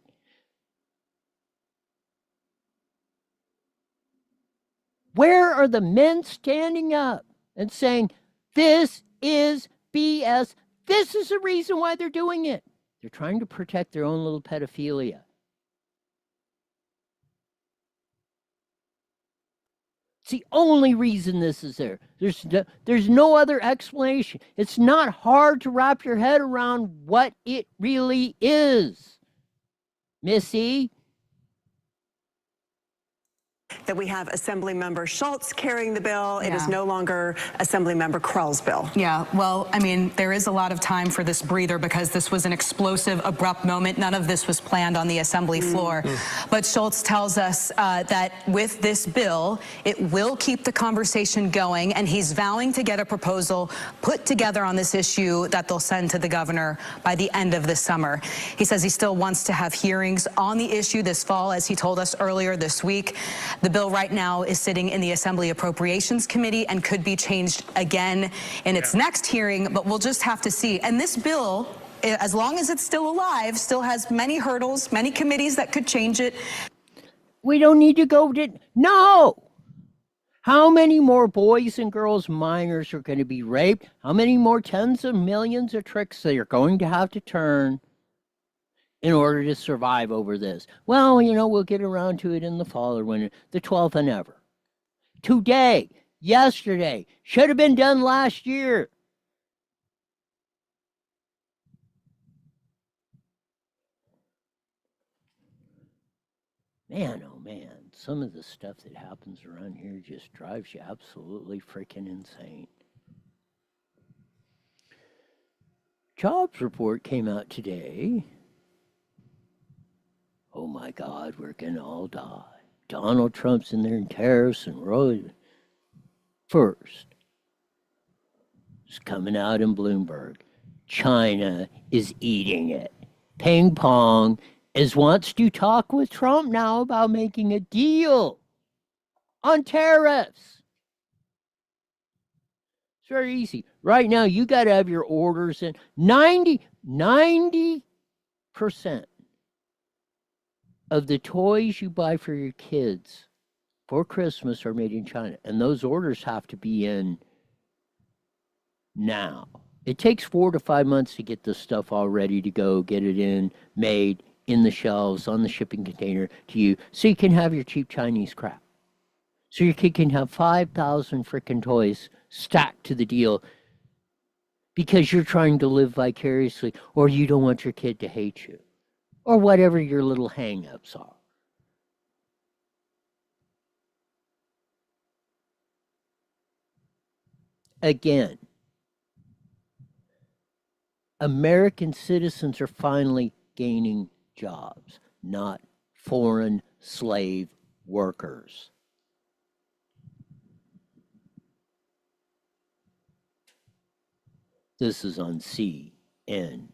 Speaker 3: Where are the men standing up and saying, this is BS? This is the reason why they're doing it. They're trying to protect their own little pedophilia. It's the only reason this is there. There's no other explanation. It's not hard to wrap your head around what it really is, Missy.
Speaker 2: That we have Assemblymember Schultz carrying the bill. It is no longer Assemblymember Krell's bill.
Speaker 19: Yeah, well, I mean, there is a lot of time for this breather because this was an explosive, abrupt moment. None of this was planned on the assembly floor. But Schultz tells us that with this bill, it will keep the conversation going, and he's vowing to get a proposal put together on this issue that they'll send to the governor by the end of the summer. He says he still wants to have hearings on the issue this fall, as he told us earlier this week. The bill right now is sitting in the Assembly Appropriations Committee and could be changed again in its next hearing, but we'll just have to see. And this bill, as long as it's still alive, still has many hurdles, many committees that could change it.
Speaker 3: We don't need to go to, no! How many more boys and girls, minors, are going to be raped? How many more tens of millions of tricks they are going to have to turn in order to survive over this? Well, you know, we'll get around to it in the fall or winter, the 12th and ever. Today, yesterday, should have been done last year. Man, oh man, some of the stuff that happens around here just drives you absolutely freaking insane. Jobs report came out today. Oh my God, we're gonna all die. Donald Trump's in there and tariffs and road. First, it's coming out in Bloomberg. China is eating it. Ping Pong wants to talk with Trump now about making a deal on tariffs. It's very easy. Right now, you got to have your orders in. 90% of the toys you buy for your kids for Christmas are made in China, and those orders have to be in now. It takes 4 to 5 months to get this stuff all ready to go, get it in, made, in the shelves, on the shipping container to you, so you can have your cheap Chinese crap. So your kid can have 5,000 frickin' toys stacked to the deal because you're trying to live vicariously, or you don't want your kid to hate you, or whatever your little hang-ups are. Again, American citizens are finally gaining jobs, not foreign slave workers. This is on CNN.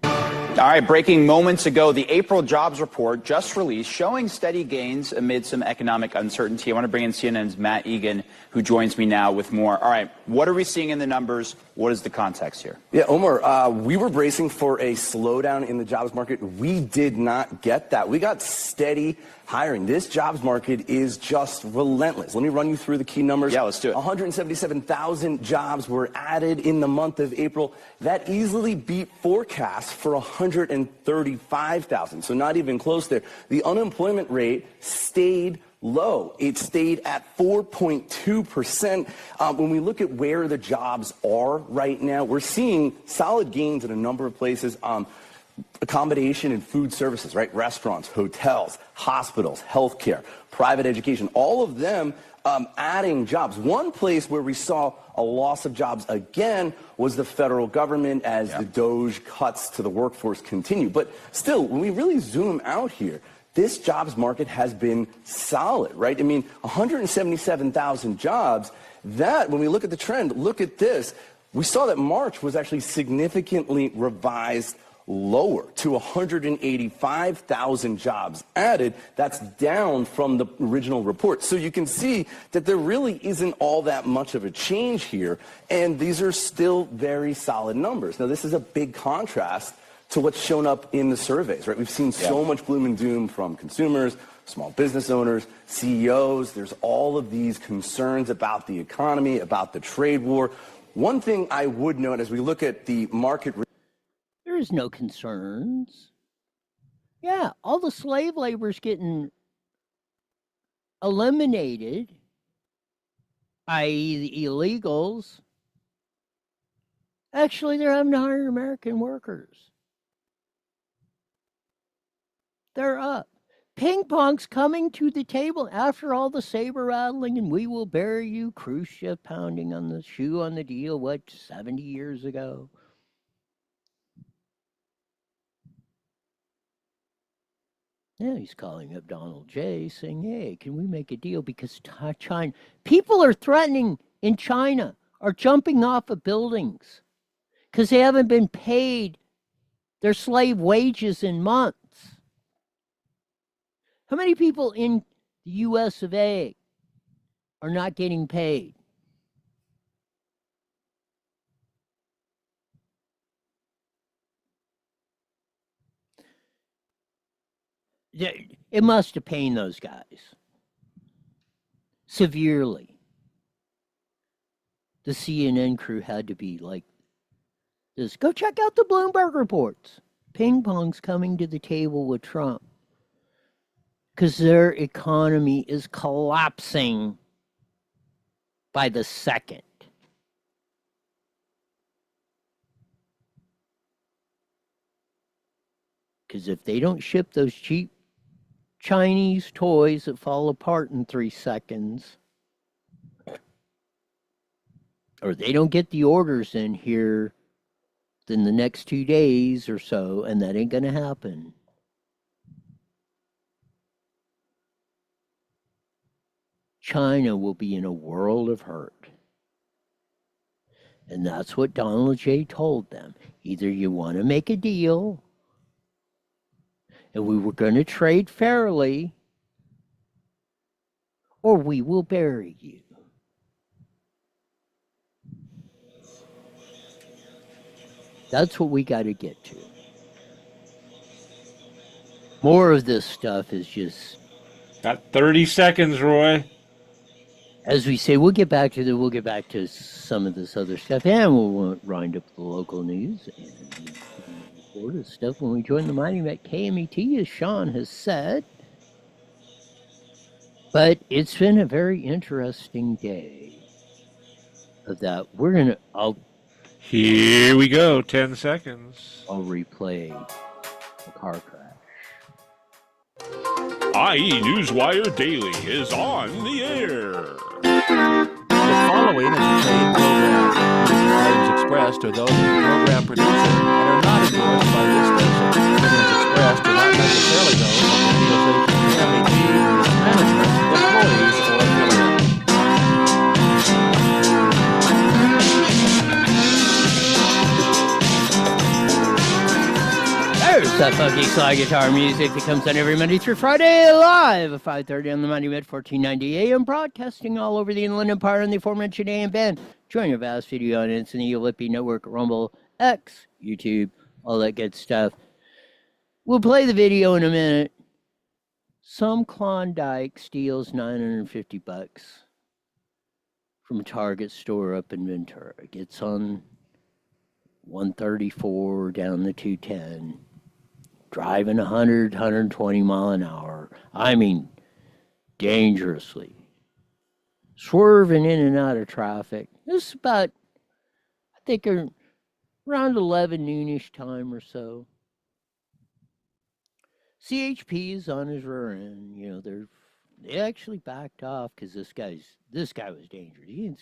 Speaker 4: All right, breaking moments ago, the April jobs report just released showing steady gains amid some economic uncertainty. I want to bring in CNN's Matt Egan, who joins me now with more. All right, what are we seeing in the numbers? What is the context here?
Speaker 5: Yeah, Omar, we were bracing for a slowdown in the jobs market. We did not get that. We got steady hiring. This jobs market is just relentless. Let me run you through the key numbers.
Speaker 4: Yeah, let's do it.
Speaker 5: 177,000 jobs were added in the month of April. That easily beat forecasts for 135,000. So not even close there. The unemployment rate stayed low. It stayed at 4.2%. When we look at where the jobs are right now, we're seeing solid gains in a number of places. Accommodation and food services, right? Restaurants, hotels, hospitals, healthcare, private education, all of them adding jobs. One place where we saw a loss of jobs again was the federal government as the DOGE cuts to the workforce continue. But still, when we really zoom out here, this jobs market has been solid, right? I mean, 177,000 jobs, that, when we look at the trend, look at this. We saw that March was actually significantly revised lower to 185,000 jobs added. That's down from the original report. So you can see that there really isn't all that much of a change here, and these are still very solid numbers. Now, this is a big contrast to what's shown up in the surveys, right? We've seen so much gloom and doom from consumers, small business owners, CEOs. There's all of these concerns about the economy, about the trade war. One thing I would note as we look at the market,
Speaker 3: there is no concerns. Yeah, all the slave labor is getting eliminated, i.e. the illegals. Actually, they're having to hire American workers. They're up. Ping pong's coming to the table after all the saber rattling and we will bury you, Khrushchev pounding on the shoe on the deal, 70 years ago? Yeah, he's calling up Donald J. saying, hey, can we make a deal? Because China, people are threatening in China, are jumping off of buildings because they haven't been paid their slave wages in months. How many people in the US of A are not getting paid? It must have pained those guys severely. The CNN crew had to be like this. Go check out the Bloomberg reports. Ping pong's coming to the table with Trump because their economy is collapsing by the second. Because if they don't ship those cheap Chinese toys that fall apart in 3 seconds, or they don't get the orders in here in the next 2 days or so, and that ain't going to happen. China will be in a world of hurt. And that's what Donald J. told them. Either you want to make a deal, and we were going to trade fairly, or we will bury you. That's what we got to get to. More of this stuff is just
Speaker 6: Got 30 seconds, Roy.
Speaker 3: As we say, we'll get back to some of this other stuff, and we'll wind up the local news and Florida stuff when we join the mighty at KMET, as Sean has said. But it's been a very interesting day of that.
Speaker 6: Here we go, 10 seconds.
Speaker 3: I'll replay the car crash.
Speaker 8: IE Newswire Daily is on the air.
Speaker 9: The following is a paid program. Views expressed are those of the program producer and are not endorsed by this station. Opinions expressed are not necessarily those of the radio station, KMET, its management, employees, or affiliates.
Speaker 3: There's that funky slide guitar music that comes on every Monday through Friday live at 5:30 on the Mighty Med 1490 AM, broadcasting all over the Inland Empire on the aforementioned AM band. Join your vast video audience in the Ulippi Network, Rumble, X, YouTube, all that good stuff. We'll play the video in a minute. Some Klondike steals $950 from a Target store up in Ventura. Gets on 134 down the 210. Driving 100, 120 mile an hour. I mean, dangerously. Swerving in and out of traffic. This is about, I think, around 11 noonish time or so. CHP is on his rear end. You know, they actually backed off because this guy was dangerous. He had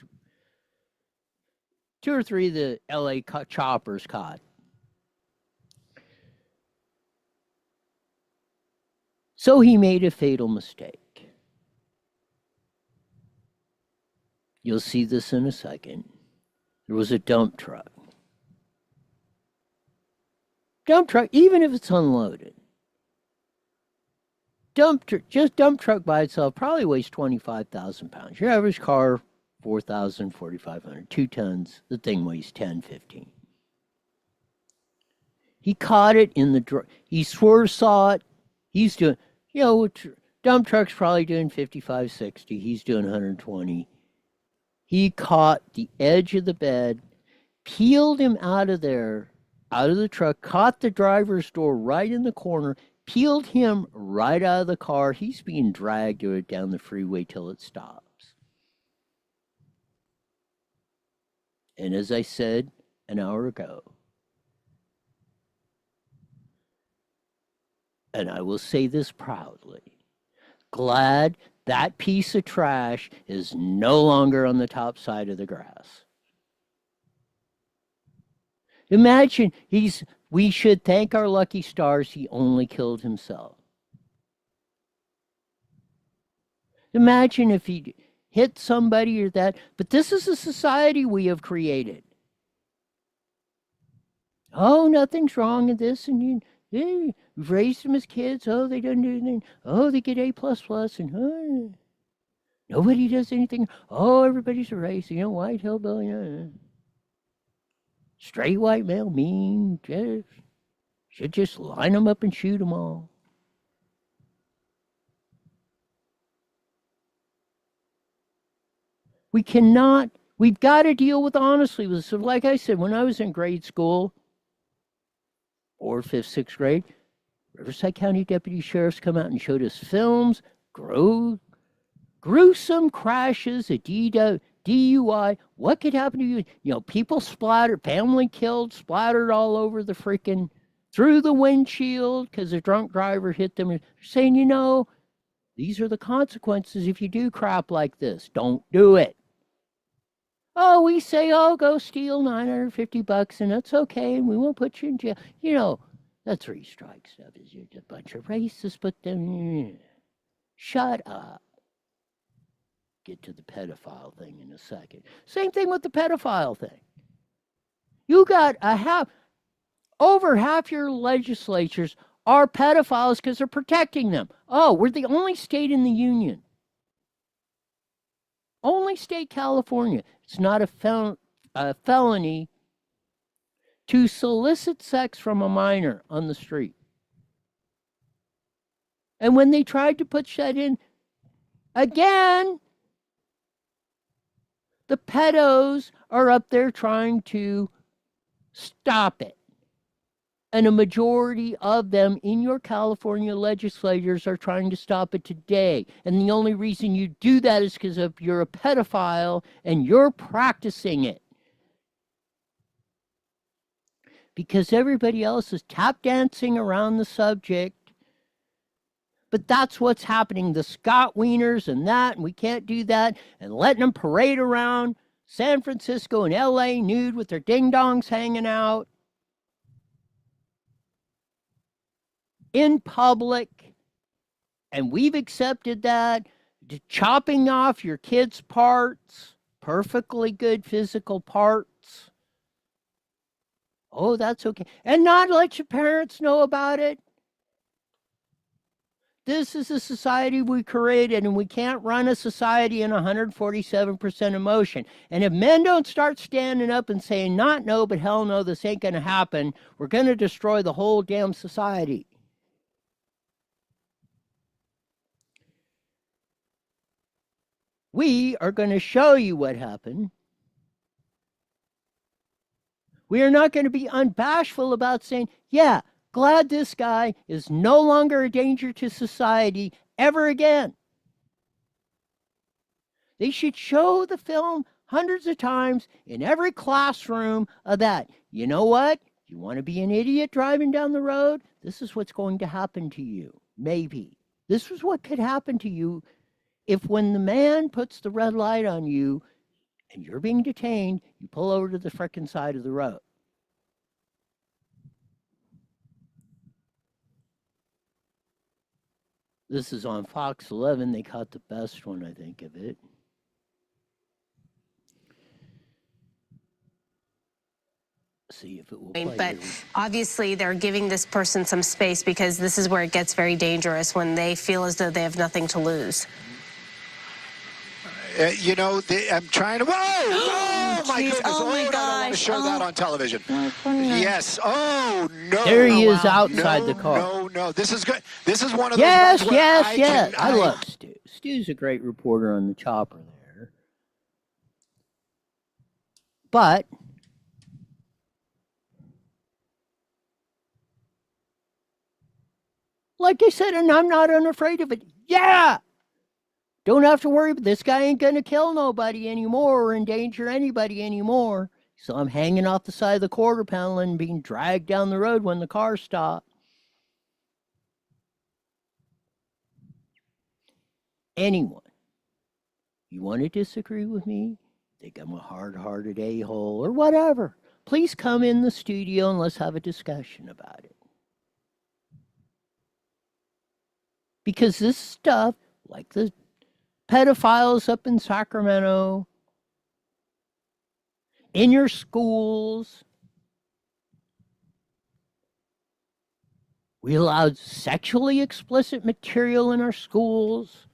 Speaker 3: 2 or 3 of the LA choppers caught. So he made a fatal mistake. You'll see this in a second. There was a dump truck. Dump truck, even if it's unloaded. Dump truck by itself probably weighs 25,000 pounds. Your average car, 4,000, 4,500, 2 tons. The thing weighs 10, 15. He caught it in the, he saw it. He's doing, dump truck's probably doing 55, 60. He's doing 120. He caught the edge of the bed, peeled him out of there, out of the truck, caught the driver's door right in the corner, peeled him right out of the car. He's being dragged down the freeway till it stops. And as I said an hour ago, and I will say this proudly, glad that piece of trash is no longer on the top side of the grass. Imagine we should thank our lucky stars he only killed himself. Imagine if he hit somebody or that, but this is a society we have created. Oh, nothing's wrong with this, and we've raised them as kids. Oh, they don't do anything. Oh, they get A++, and nobody does anything. Oh, everybody's a race. White hillbilly. Straight white male, mean. Should just line them up and shoot them all. We've got to deal with honestly with this. So like I said, when I was in grade school, 4th, 5th, 6th grade, Riverside County deputy sheriffs come out and showed us films, gruesome crashes, a DUI. What could happen to you? People splattered, family killed, splattered all over the freaking, through the windshield because a drunk driver hit them. Saying, these are the consequences if you do crap like this. Don't do it. Oh, we say, go steal $950 and that's okay, and we won't put you in jail. That 3 strike stuff is you're a bunch of racists, but then shut up. Get to the pedophile thing in a second. Same thing with the pedophile thing. You got over half your legislatures are pedophiles because they're protecting them. Oh, we're the only state in the union. Only state, California. It's not a felony to solicit sex from a minor on the street. And when they tried to put that in, Again, the pedos are up there trying to stop it. And a majority of them in your California legislators are trying to stop it today. And the only reason you do that is because of you're a pedophile and you're practicing it. Because everybody else is tap dancing around the subject. But that's what's happening. The Scott Wieners and that, and we can't do that, and letting them parade around San Francisco and LA nude with their ding-dongs hanging out in public. And we've accepted that. Chopping off your kids' parts, perfectly good physical parts. Oh, that's okay. And not let your parents know about it. This is a society we created, and we can't run a society in 147% emotion. And if men don't start standing up and saying, not no, but hell no, this ain't going to happen, we're going to destroy the whole damn society. We are going to show you what happened. We are not going to be unbashful about saying, yeah, glad this guy is no longer a danger to society ever again. They should show the film hundreds of times in every classroom of that. You know what? You want to be an idiot driving down the road? This is what's going to happen to you. Maybe. This is what could happen to you if when the man puts the red light on you and you're being detained, you pull over to the frickin' side of the road. This is on Fox 11. They caught the best one, I think, of it. See if it will play.
Speaker 11: But obviously they're giving this person some space because this is where it gets very dangerous when they feel as though they have nothing to lose.
Speaker 12: You know, I'm trying to. Whoa! Oh my goodness!
Speaker 11: Oh my gosh!
Speaker 12: I don't want to show that on television. Yes. Oh no!
Speaker 3: There he is outside the car.
Speaker 12: No. This is good. This is one of those.
Speaker 3: Yes.
Speaker 12: Yes.
Speaker 3: I love Stu. Stu's a great reporter on the chopper there. But like I said, and I'm not unafraid of it. Yeah. Don't have to worry, but this guy ain't going to kill nobody anymore or endanger anybody anymore. So I'm hanging off the side of the quarter panel and being dragged down the road when the car stopped. Anyone, you want to disagree with me? Think I'm a hard-hearted a-hole or whatever. Please come in the studio and let's have a discussion about it. Because this stuff, like the pedophiles up in Sacramento, in your schools, we allowed sexually explicit material in our schools.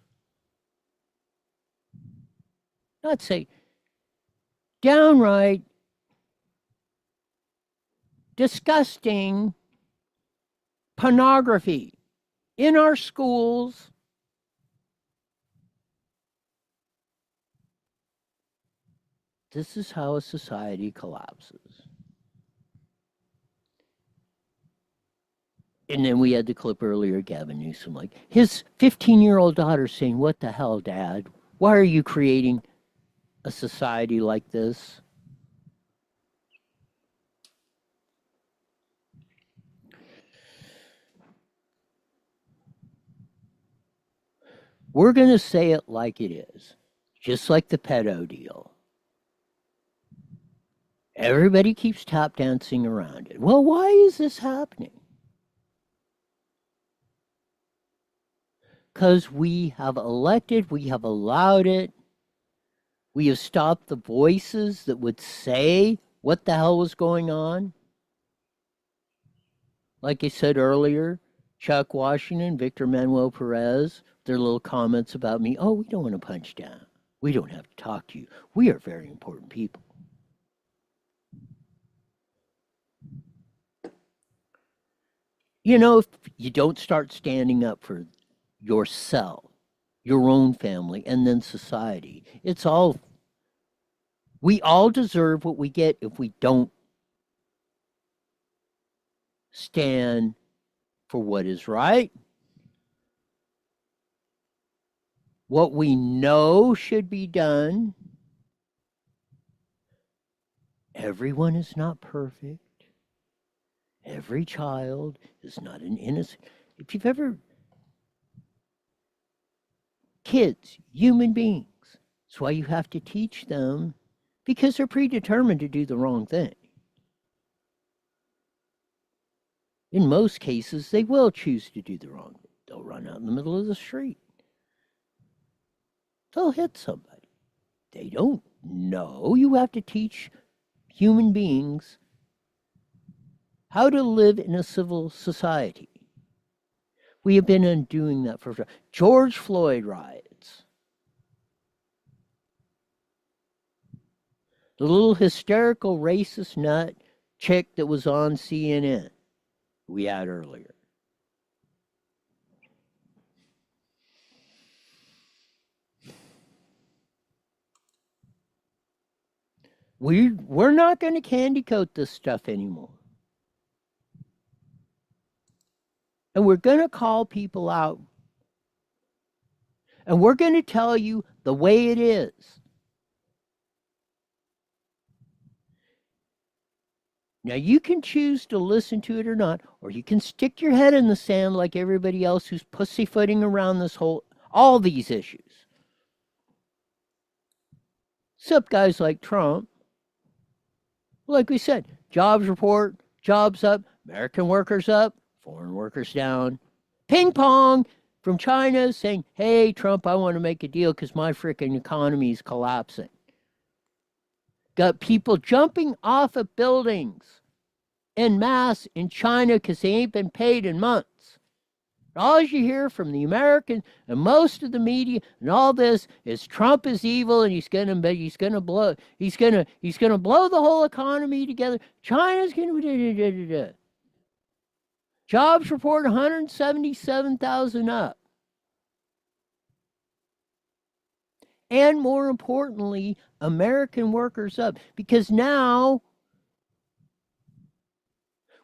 Speaker 3: Not say downright disgusting pornography in our schools. This is how a society collapses. And then we had the clip earlier, Gavin Newsom, like his 15-year-old daughter saying, "What the hell, Dad? Why are you creating a society like this?" We're going to say it like it is, just like the pedo deal. Everybody keeps tap dancing around it. Well, why is this happening? Because we have elected, we have allowed it. We have stopped the voices that would say what the hell was going on. Like I said earlier, Chuck Washington, Victor Manuel Perez, their little comments about me. Oh, we don't want to punch down. We don't have to talk to you. We are very important people. You know, if you don't start standing up for yourself, your own family, and then society. We all deserve what we get if we don't stand for what is right, what we know should be done. Everyone is not perfect. Every child is not an innocent. If you've ever, kids, human beings, that's why you have to teach them, because they're predetermined to do the wrong thing. In most cases, they will choose to do the wrong thing. They'll run out in the middle of the street. They'll hit somebody. They don't know. You have to teach human beings how to live in a civil society. We have been undoing that for George Floyd riots. The little hysterical racist nut chick that was on CNN we had earlier. We're not going to candy coat this stuff anymore. And we're going to call people out. And we're going to tell you the way it is. Now, you can choose to listen to it or not, or you can stick your head in the sand like everybody else who's pussyfooting around all these issues. Except guys like Trump. Like we said, jobs report, jobs up, American workers up, foreign workers down. Ping pong from China saying, hey, Trump, I want to make a deal because my freaking economy is collapsing. Got people jumping off of buildings en masse in China because they ain't been paid in months. All you hear from the American and most of the media and all this is Trump is evil and he's gonna blow the whole economy together. China's gonna jobs report 177,000 up. And more importantly, American workers up, because now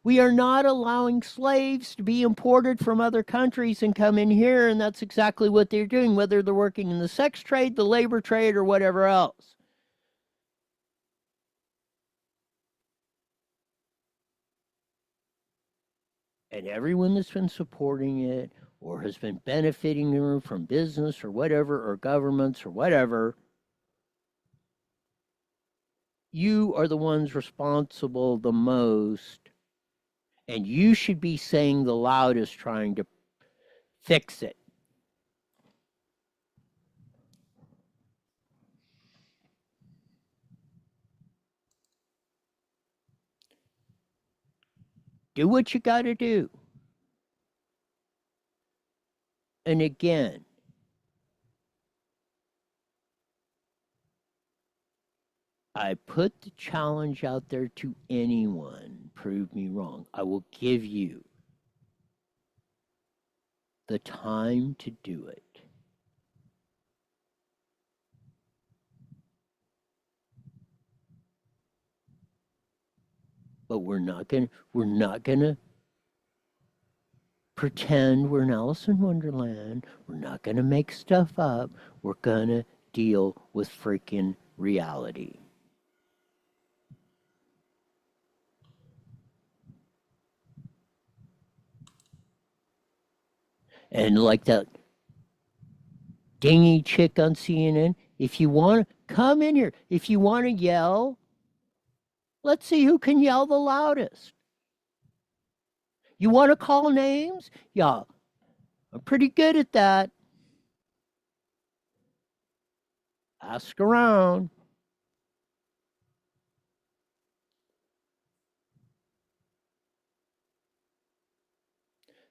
Speaker 3: we are not allowing slaves to be imported from other countries and come in here, and that's exactly what they're doing, whether they're working in the sex trade, the labor trade, or whatever else. And everyone that's been supporting it or has been benefiting from business or whatever, or governments or whatever, you are the ones responsible the most. And you should be saying the loudest trying to fix it. Do what you got to do. And again, I put the challenge out there to anyone. Prove me wrong. I will give you the time to do it. But we're not gonna pretend we're in Alice in Wonderland. We're not gonna make stuff up. We're gonna deal with freaking reality. And like that dingy chick on CNN, if you want to come in here, if you want to yell, let's see who can yell the loudest. You want to call names? Yeah, I'm pretty good at that. Ask around.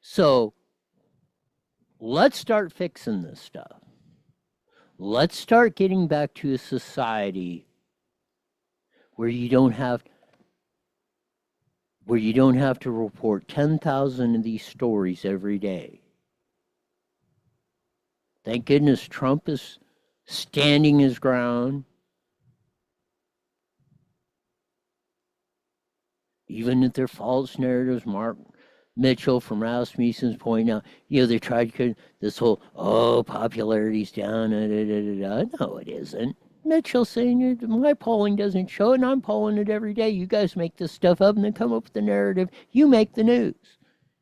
Speaker 3: So let's start fixing this stuff. Let's start getting back to a society where you don't have to report 10,000 of these stories every day. Thank goodness Trump is standing his ground. Even if they're false narratives, Mark Mitchell from Rasmussen's point out, they tried to this whole, popularity's down, No, it isn't. Mitchell saying my polling doesn't show it, and I'm polling it every day. You guys make this stuff up and then come up with the narrative. You make the news.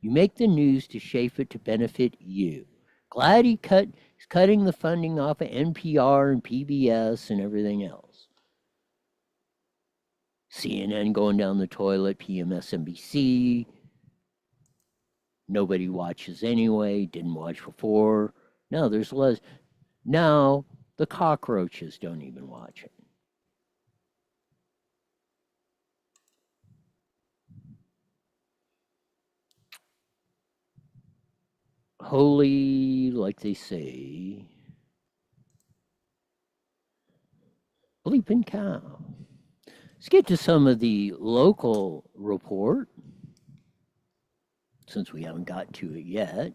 Speaker 3: You make the news to shape it to benefit you. Glad he's cutting the funding off of NPR and PBS and everything else. CNN going down the toilet, PMSNBC. Nobody watches anyway, didn't watch before. No, there's less. Now the cockroaches don't even watch it. Holy, like they say, bleeping cow. Let's get to some of the local report, since we haven't got to it yet.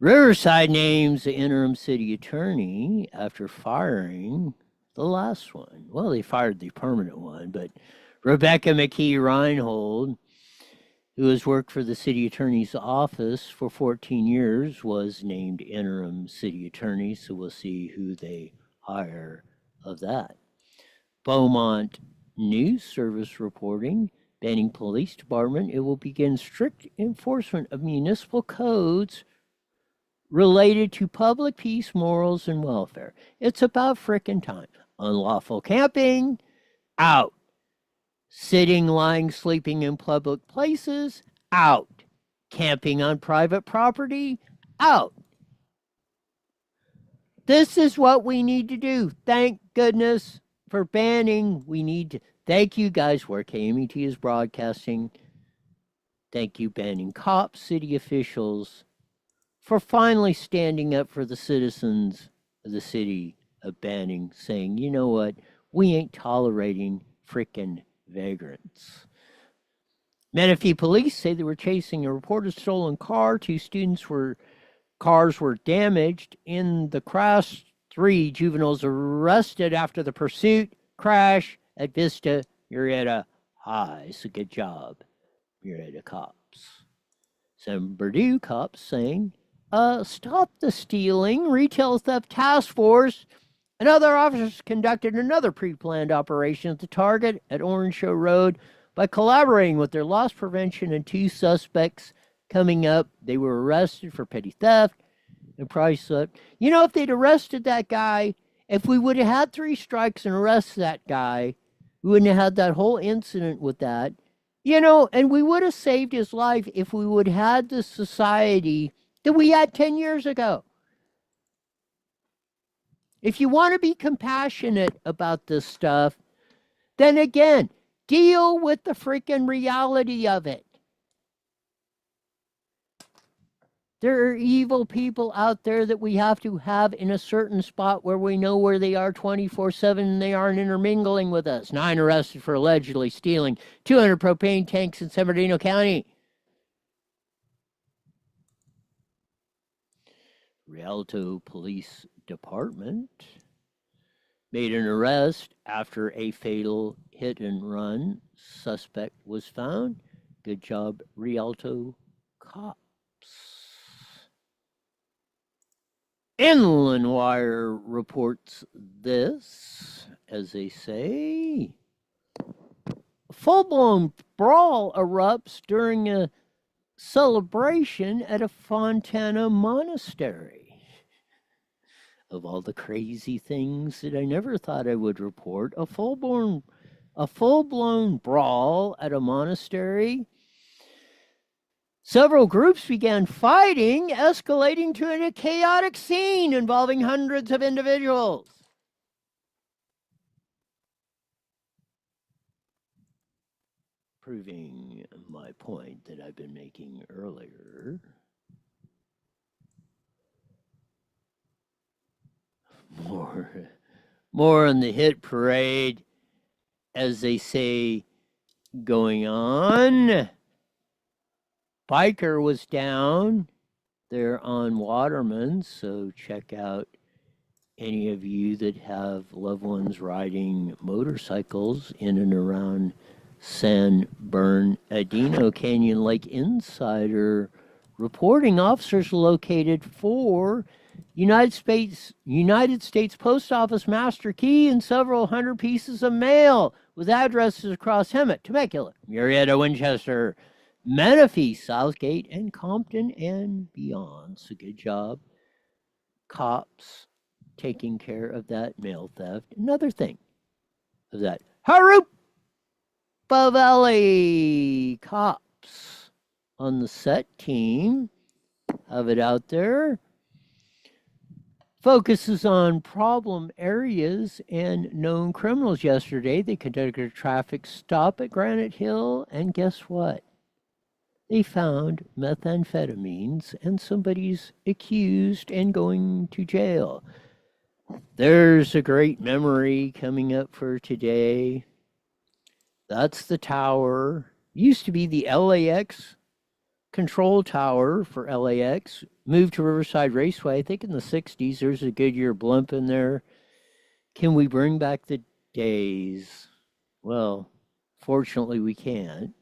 Speaker 3: Riverside names the interim city attorney after firing the last one. Well, they fired the permanent one, but Rebecca McKee Reinhold, who has worked for the city attorney's office for 14 years, was named interim city attorney, so we'll see who they hire of that. Beaumont News Service reporting, Banning Police Department, it will begin strict enforcement of municipal codes related to public peace, morals, and welfare. It's about frickin' time. Unlawful camping, out. Sitting, lying, sleeping in public places, out. Camping on private property, out. This is what we need to do. Thank goodness for banning. We need to thank you guys where KMET is broadcasting. Thank you, banning cops, city officials, for finally standing up for the citizens of the city of Banning, saying, you know what, we ain't tolerating frickin' vagrants. Menifee police say they were chasing a reported stolen car. 2 cars were damaged in the crash. 3 juveniles arrested after the pursuit crash at Vista Murrieta High. So good job, Murrieta cops. Some Purdue cops saying, stop the stealing. Retail theft task force and other officers conducted another pre-planned operation at the Target at Orange Show Road by collaborating with their loss prevention and 2 suspects coming up. They were arrested for petty theft and price theft. If they'd arrested that guy, if we would have had 3 strikes and arrested that guy, we wouldn't have had that whole incident with that. And we would have saved his life if we would have had the society that we had 10 years ago. If you want to be compassionate about this stuff, then again, deal with the freaking reality of it. There are evil people out there that we have to have in a certain spot where we know where they are 24/7 and they aren't intermingling with us. 9 arrested for allegedly stealing 200 propane tanks in San Bernardino County. Rialto Police Department made an arrest after a fatal hit and run. Suspect was found. Good job, Rialto cops. Inland Wire reports this, as they say. Full-blown brawl erupts during a celebration at a Fontana monastery. Of all the crazy things that I never thought I would report, a full-blown brawl at a monastery. Several groups began fighting, escalating to a chaotic scene involving hundreds of individuals. Proving my point that I've been making earlier. More on the hit parade, as they say, going on. Biker was down there on Waterman, so check out any of you that have loved ones riding motorcycles in and around San Bernardino. Canyon Lake Insider reporting officers located 4 United States Post Office master key and several hundred pieces of mail with addresses across Hemet, Temecula, Murrieta, Winchester, Menifee, Southgate, and Compton, and beyond. So good job, cops, taking care of that mail theft. Another thing is that Harupa Valley cops on the set team have it out there. Focuses on problem areas and known criminals. Yesterday, they conducted a traffic stop at Granite Hill, and guess what? They found methamphetamines, and somebody's accused and going to jail. There's a great memory coming up for today. That's the tower. Used to be the LAX control tower for LAX. Moved to Riverside Raceway, I think in the 60s. There's a Goodyear blimp in there. Can we bring back the days? Well, fortunately we can't.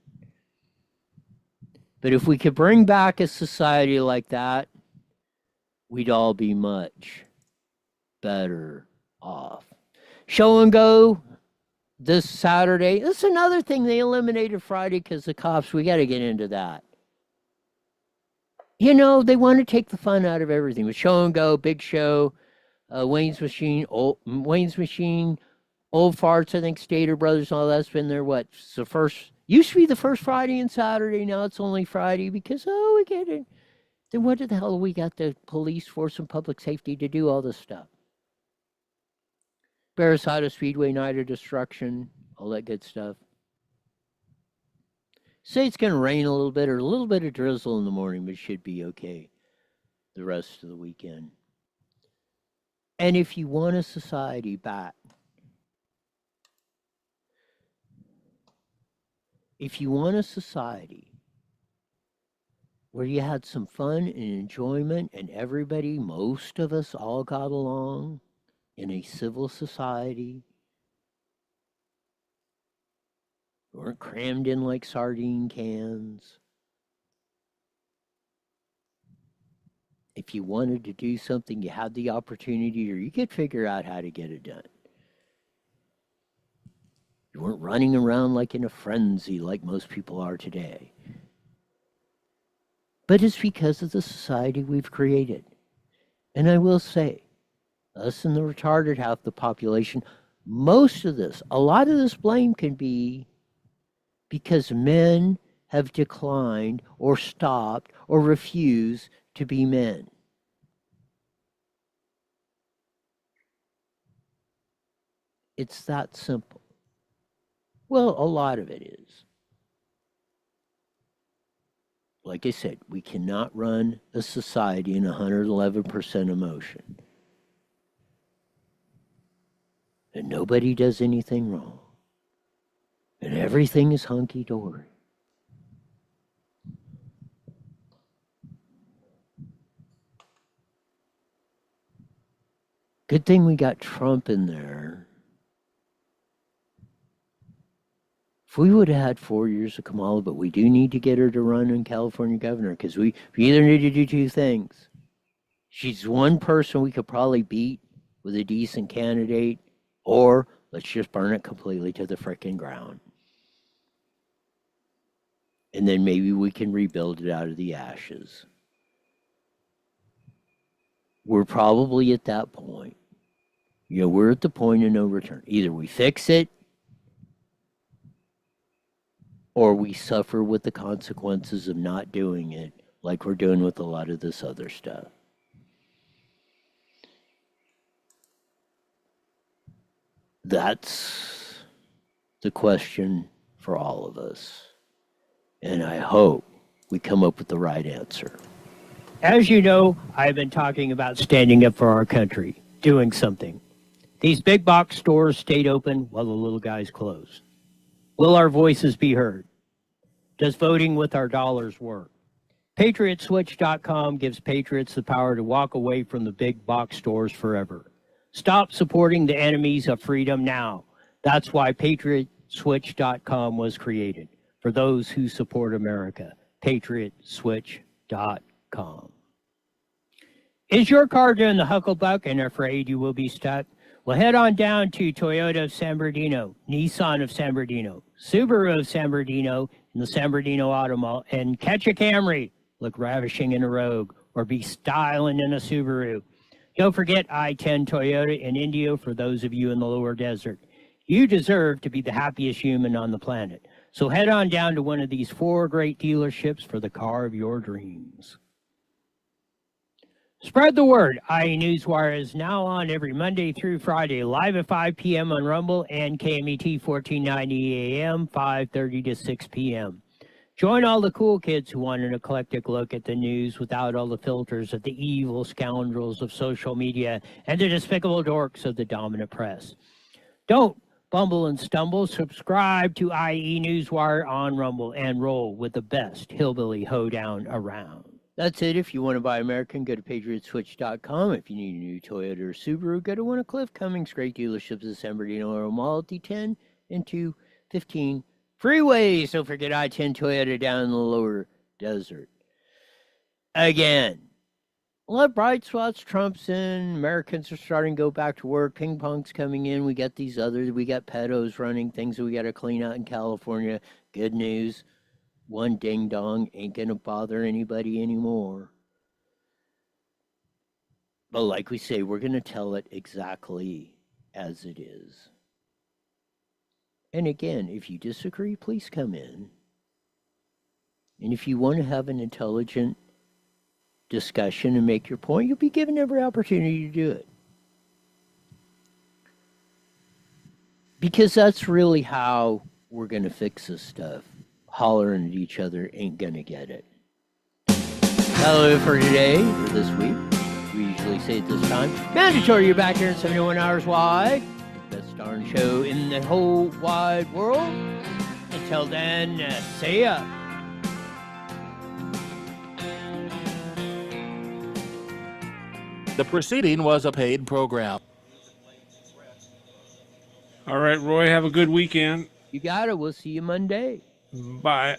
Speaker 3: But if we could bring back a society like that, we'd all be much better off. Show and go this Saturday. That's another thing. They eliminated Friday because the cops, we got to get into that. You know, they want to take the fun out of everything. With Show and Go, Big Show, Wayne's Machine, Old Farts, I think Stater Brothers, all that's been there. What? It's the first, used to be the first Friday and Saturday. Now it's only Friday because, we get it. Then what the hell we got the police force and public safety to do all this stuff? Barasada Speedway, Night of Destruction, all that good stuff. Say it's going to rain a little bit or a little bit of drizzle in the morning, but it should be okay the rest of the weekend. And if you want a society back, if you want a society where you had some fun and enjoyment and everybody, most of us all got along in a civil society, weren't crammed in like sardine cans. If you wanted to do something, you had the opportunity, or you could figure out how to get it done. You weren't running around like in a frenzy like most people are today. But it's because of the society we've created. And I will say, us and the retarded half the population, most of this, a lot of this blame can be because men have declined or stopped or refused to be men. It's that simple. Well, a lot of it is. Like I said, we cannot run a society in 111% emotion. And nobody does anything wrong. And everything is hunky-dory. Good thing we got Trump in there. If we would have had 4 years of Kamala, but we do need to get her to run in California governor, because we either need to do two things. She's one person we could probably beat with a decent candidate, or let's just burn it completely to the frickin' ground. And then maybe we can rebuild it out of the ashes. We're probably at that point. You know, we're at the point of no return. Either we fix it, or we suffer with the consequences of not doing it, like we're doing with a lot of this other stuff. That's the question for all of us. And I hope we come up with the right answer. As you know, I've been talking about standing up for our country, doing something. These big box stores stayed open while the little guys closed. Will our voices be heard? Does voting with our dollars work? PatriotSwitch.com gives patriots the power to walk away from the big box stores forever. Stop supporting the enemies of freedom now. That's why PatriotSwitch.com was created, for those who support America. PatriotSwitch.com. Is your car doing the hucklebuck and afraid you will be stuck? Well, head on down to Toyota of San Bernardino, Nissan of San Bernardino, Subaru of San Bernardino, and the San Bernardino Auto Mall, and catch a Camry, look ravishing in a Rogue, or be styling in a Subaru. Don't forget I-10 Toyota in Indio for those of you in the lower desert. You deserve to be the happiest human on the planet. So head on down to one of these 4 great dealerships for the car of your dreams. Spread the word. IE Newswire is now on every Monday through Friday, live at 5 p.m. on Rumble and KMET 1490 AM, 5:30 to 6 p.m. Join all the cool kids who want an eclectic look at the news without all the filters of the evil scoundrels of social media and the despicable dorks of the dominant press. Don't bumble and stumble. Subscribe to IE Newswire on Rumble and roll with the best hillbilly hoedown around. That's it. If you want to buy American, go to PatriotSwitch.com. If you need a new Toyota or Subaru, go to one of Cliff Cummings' great dealerships in San Bernardino or Mall at the 10 and 215 freeways. Don't forget I-10 Toyota down in the lower desert. Again, a lot of bright spots. Trump's in. Americans are starting to go back to work. Ping pong's coming in. We got these others. We got pedos running things that we got to clean out in California. Good news. One ding dong ain't gonna bother anybody anymore. But like we say, we're gonna tell it exactly as it is. And again, if you disagree, please come in. And if you want to have an intelligent discussion and make your point, you'll be given every opportunity to do it. Because that's really how we're gonna fix this stuff. Hollering at each other ain't gonna get it. That'll do it for today, or this week. We usually say at this time. Mandatory, you're back here in 71 hours wide. The best darn show in the whole wide world. Until then, see ya.
Speaker 9: The proceeding was a paid program.
Speaker 6: All right, Roy, have a good weekend.
Speaker 3: You got it. We'll see you Monday.
Speaker 6: Bye.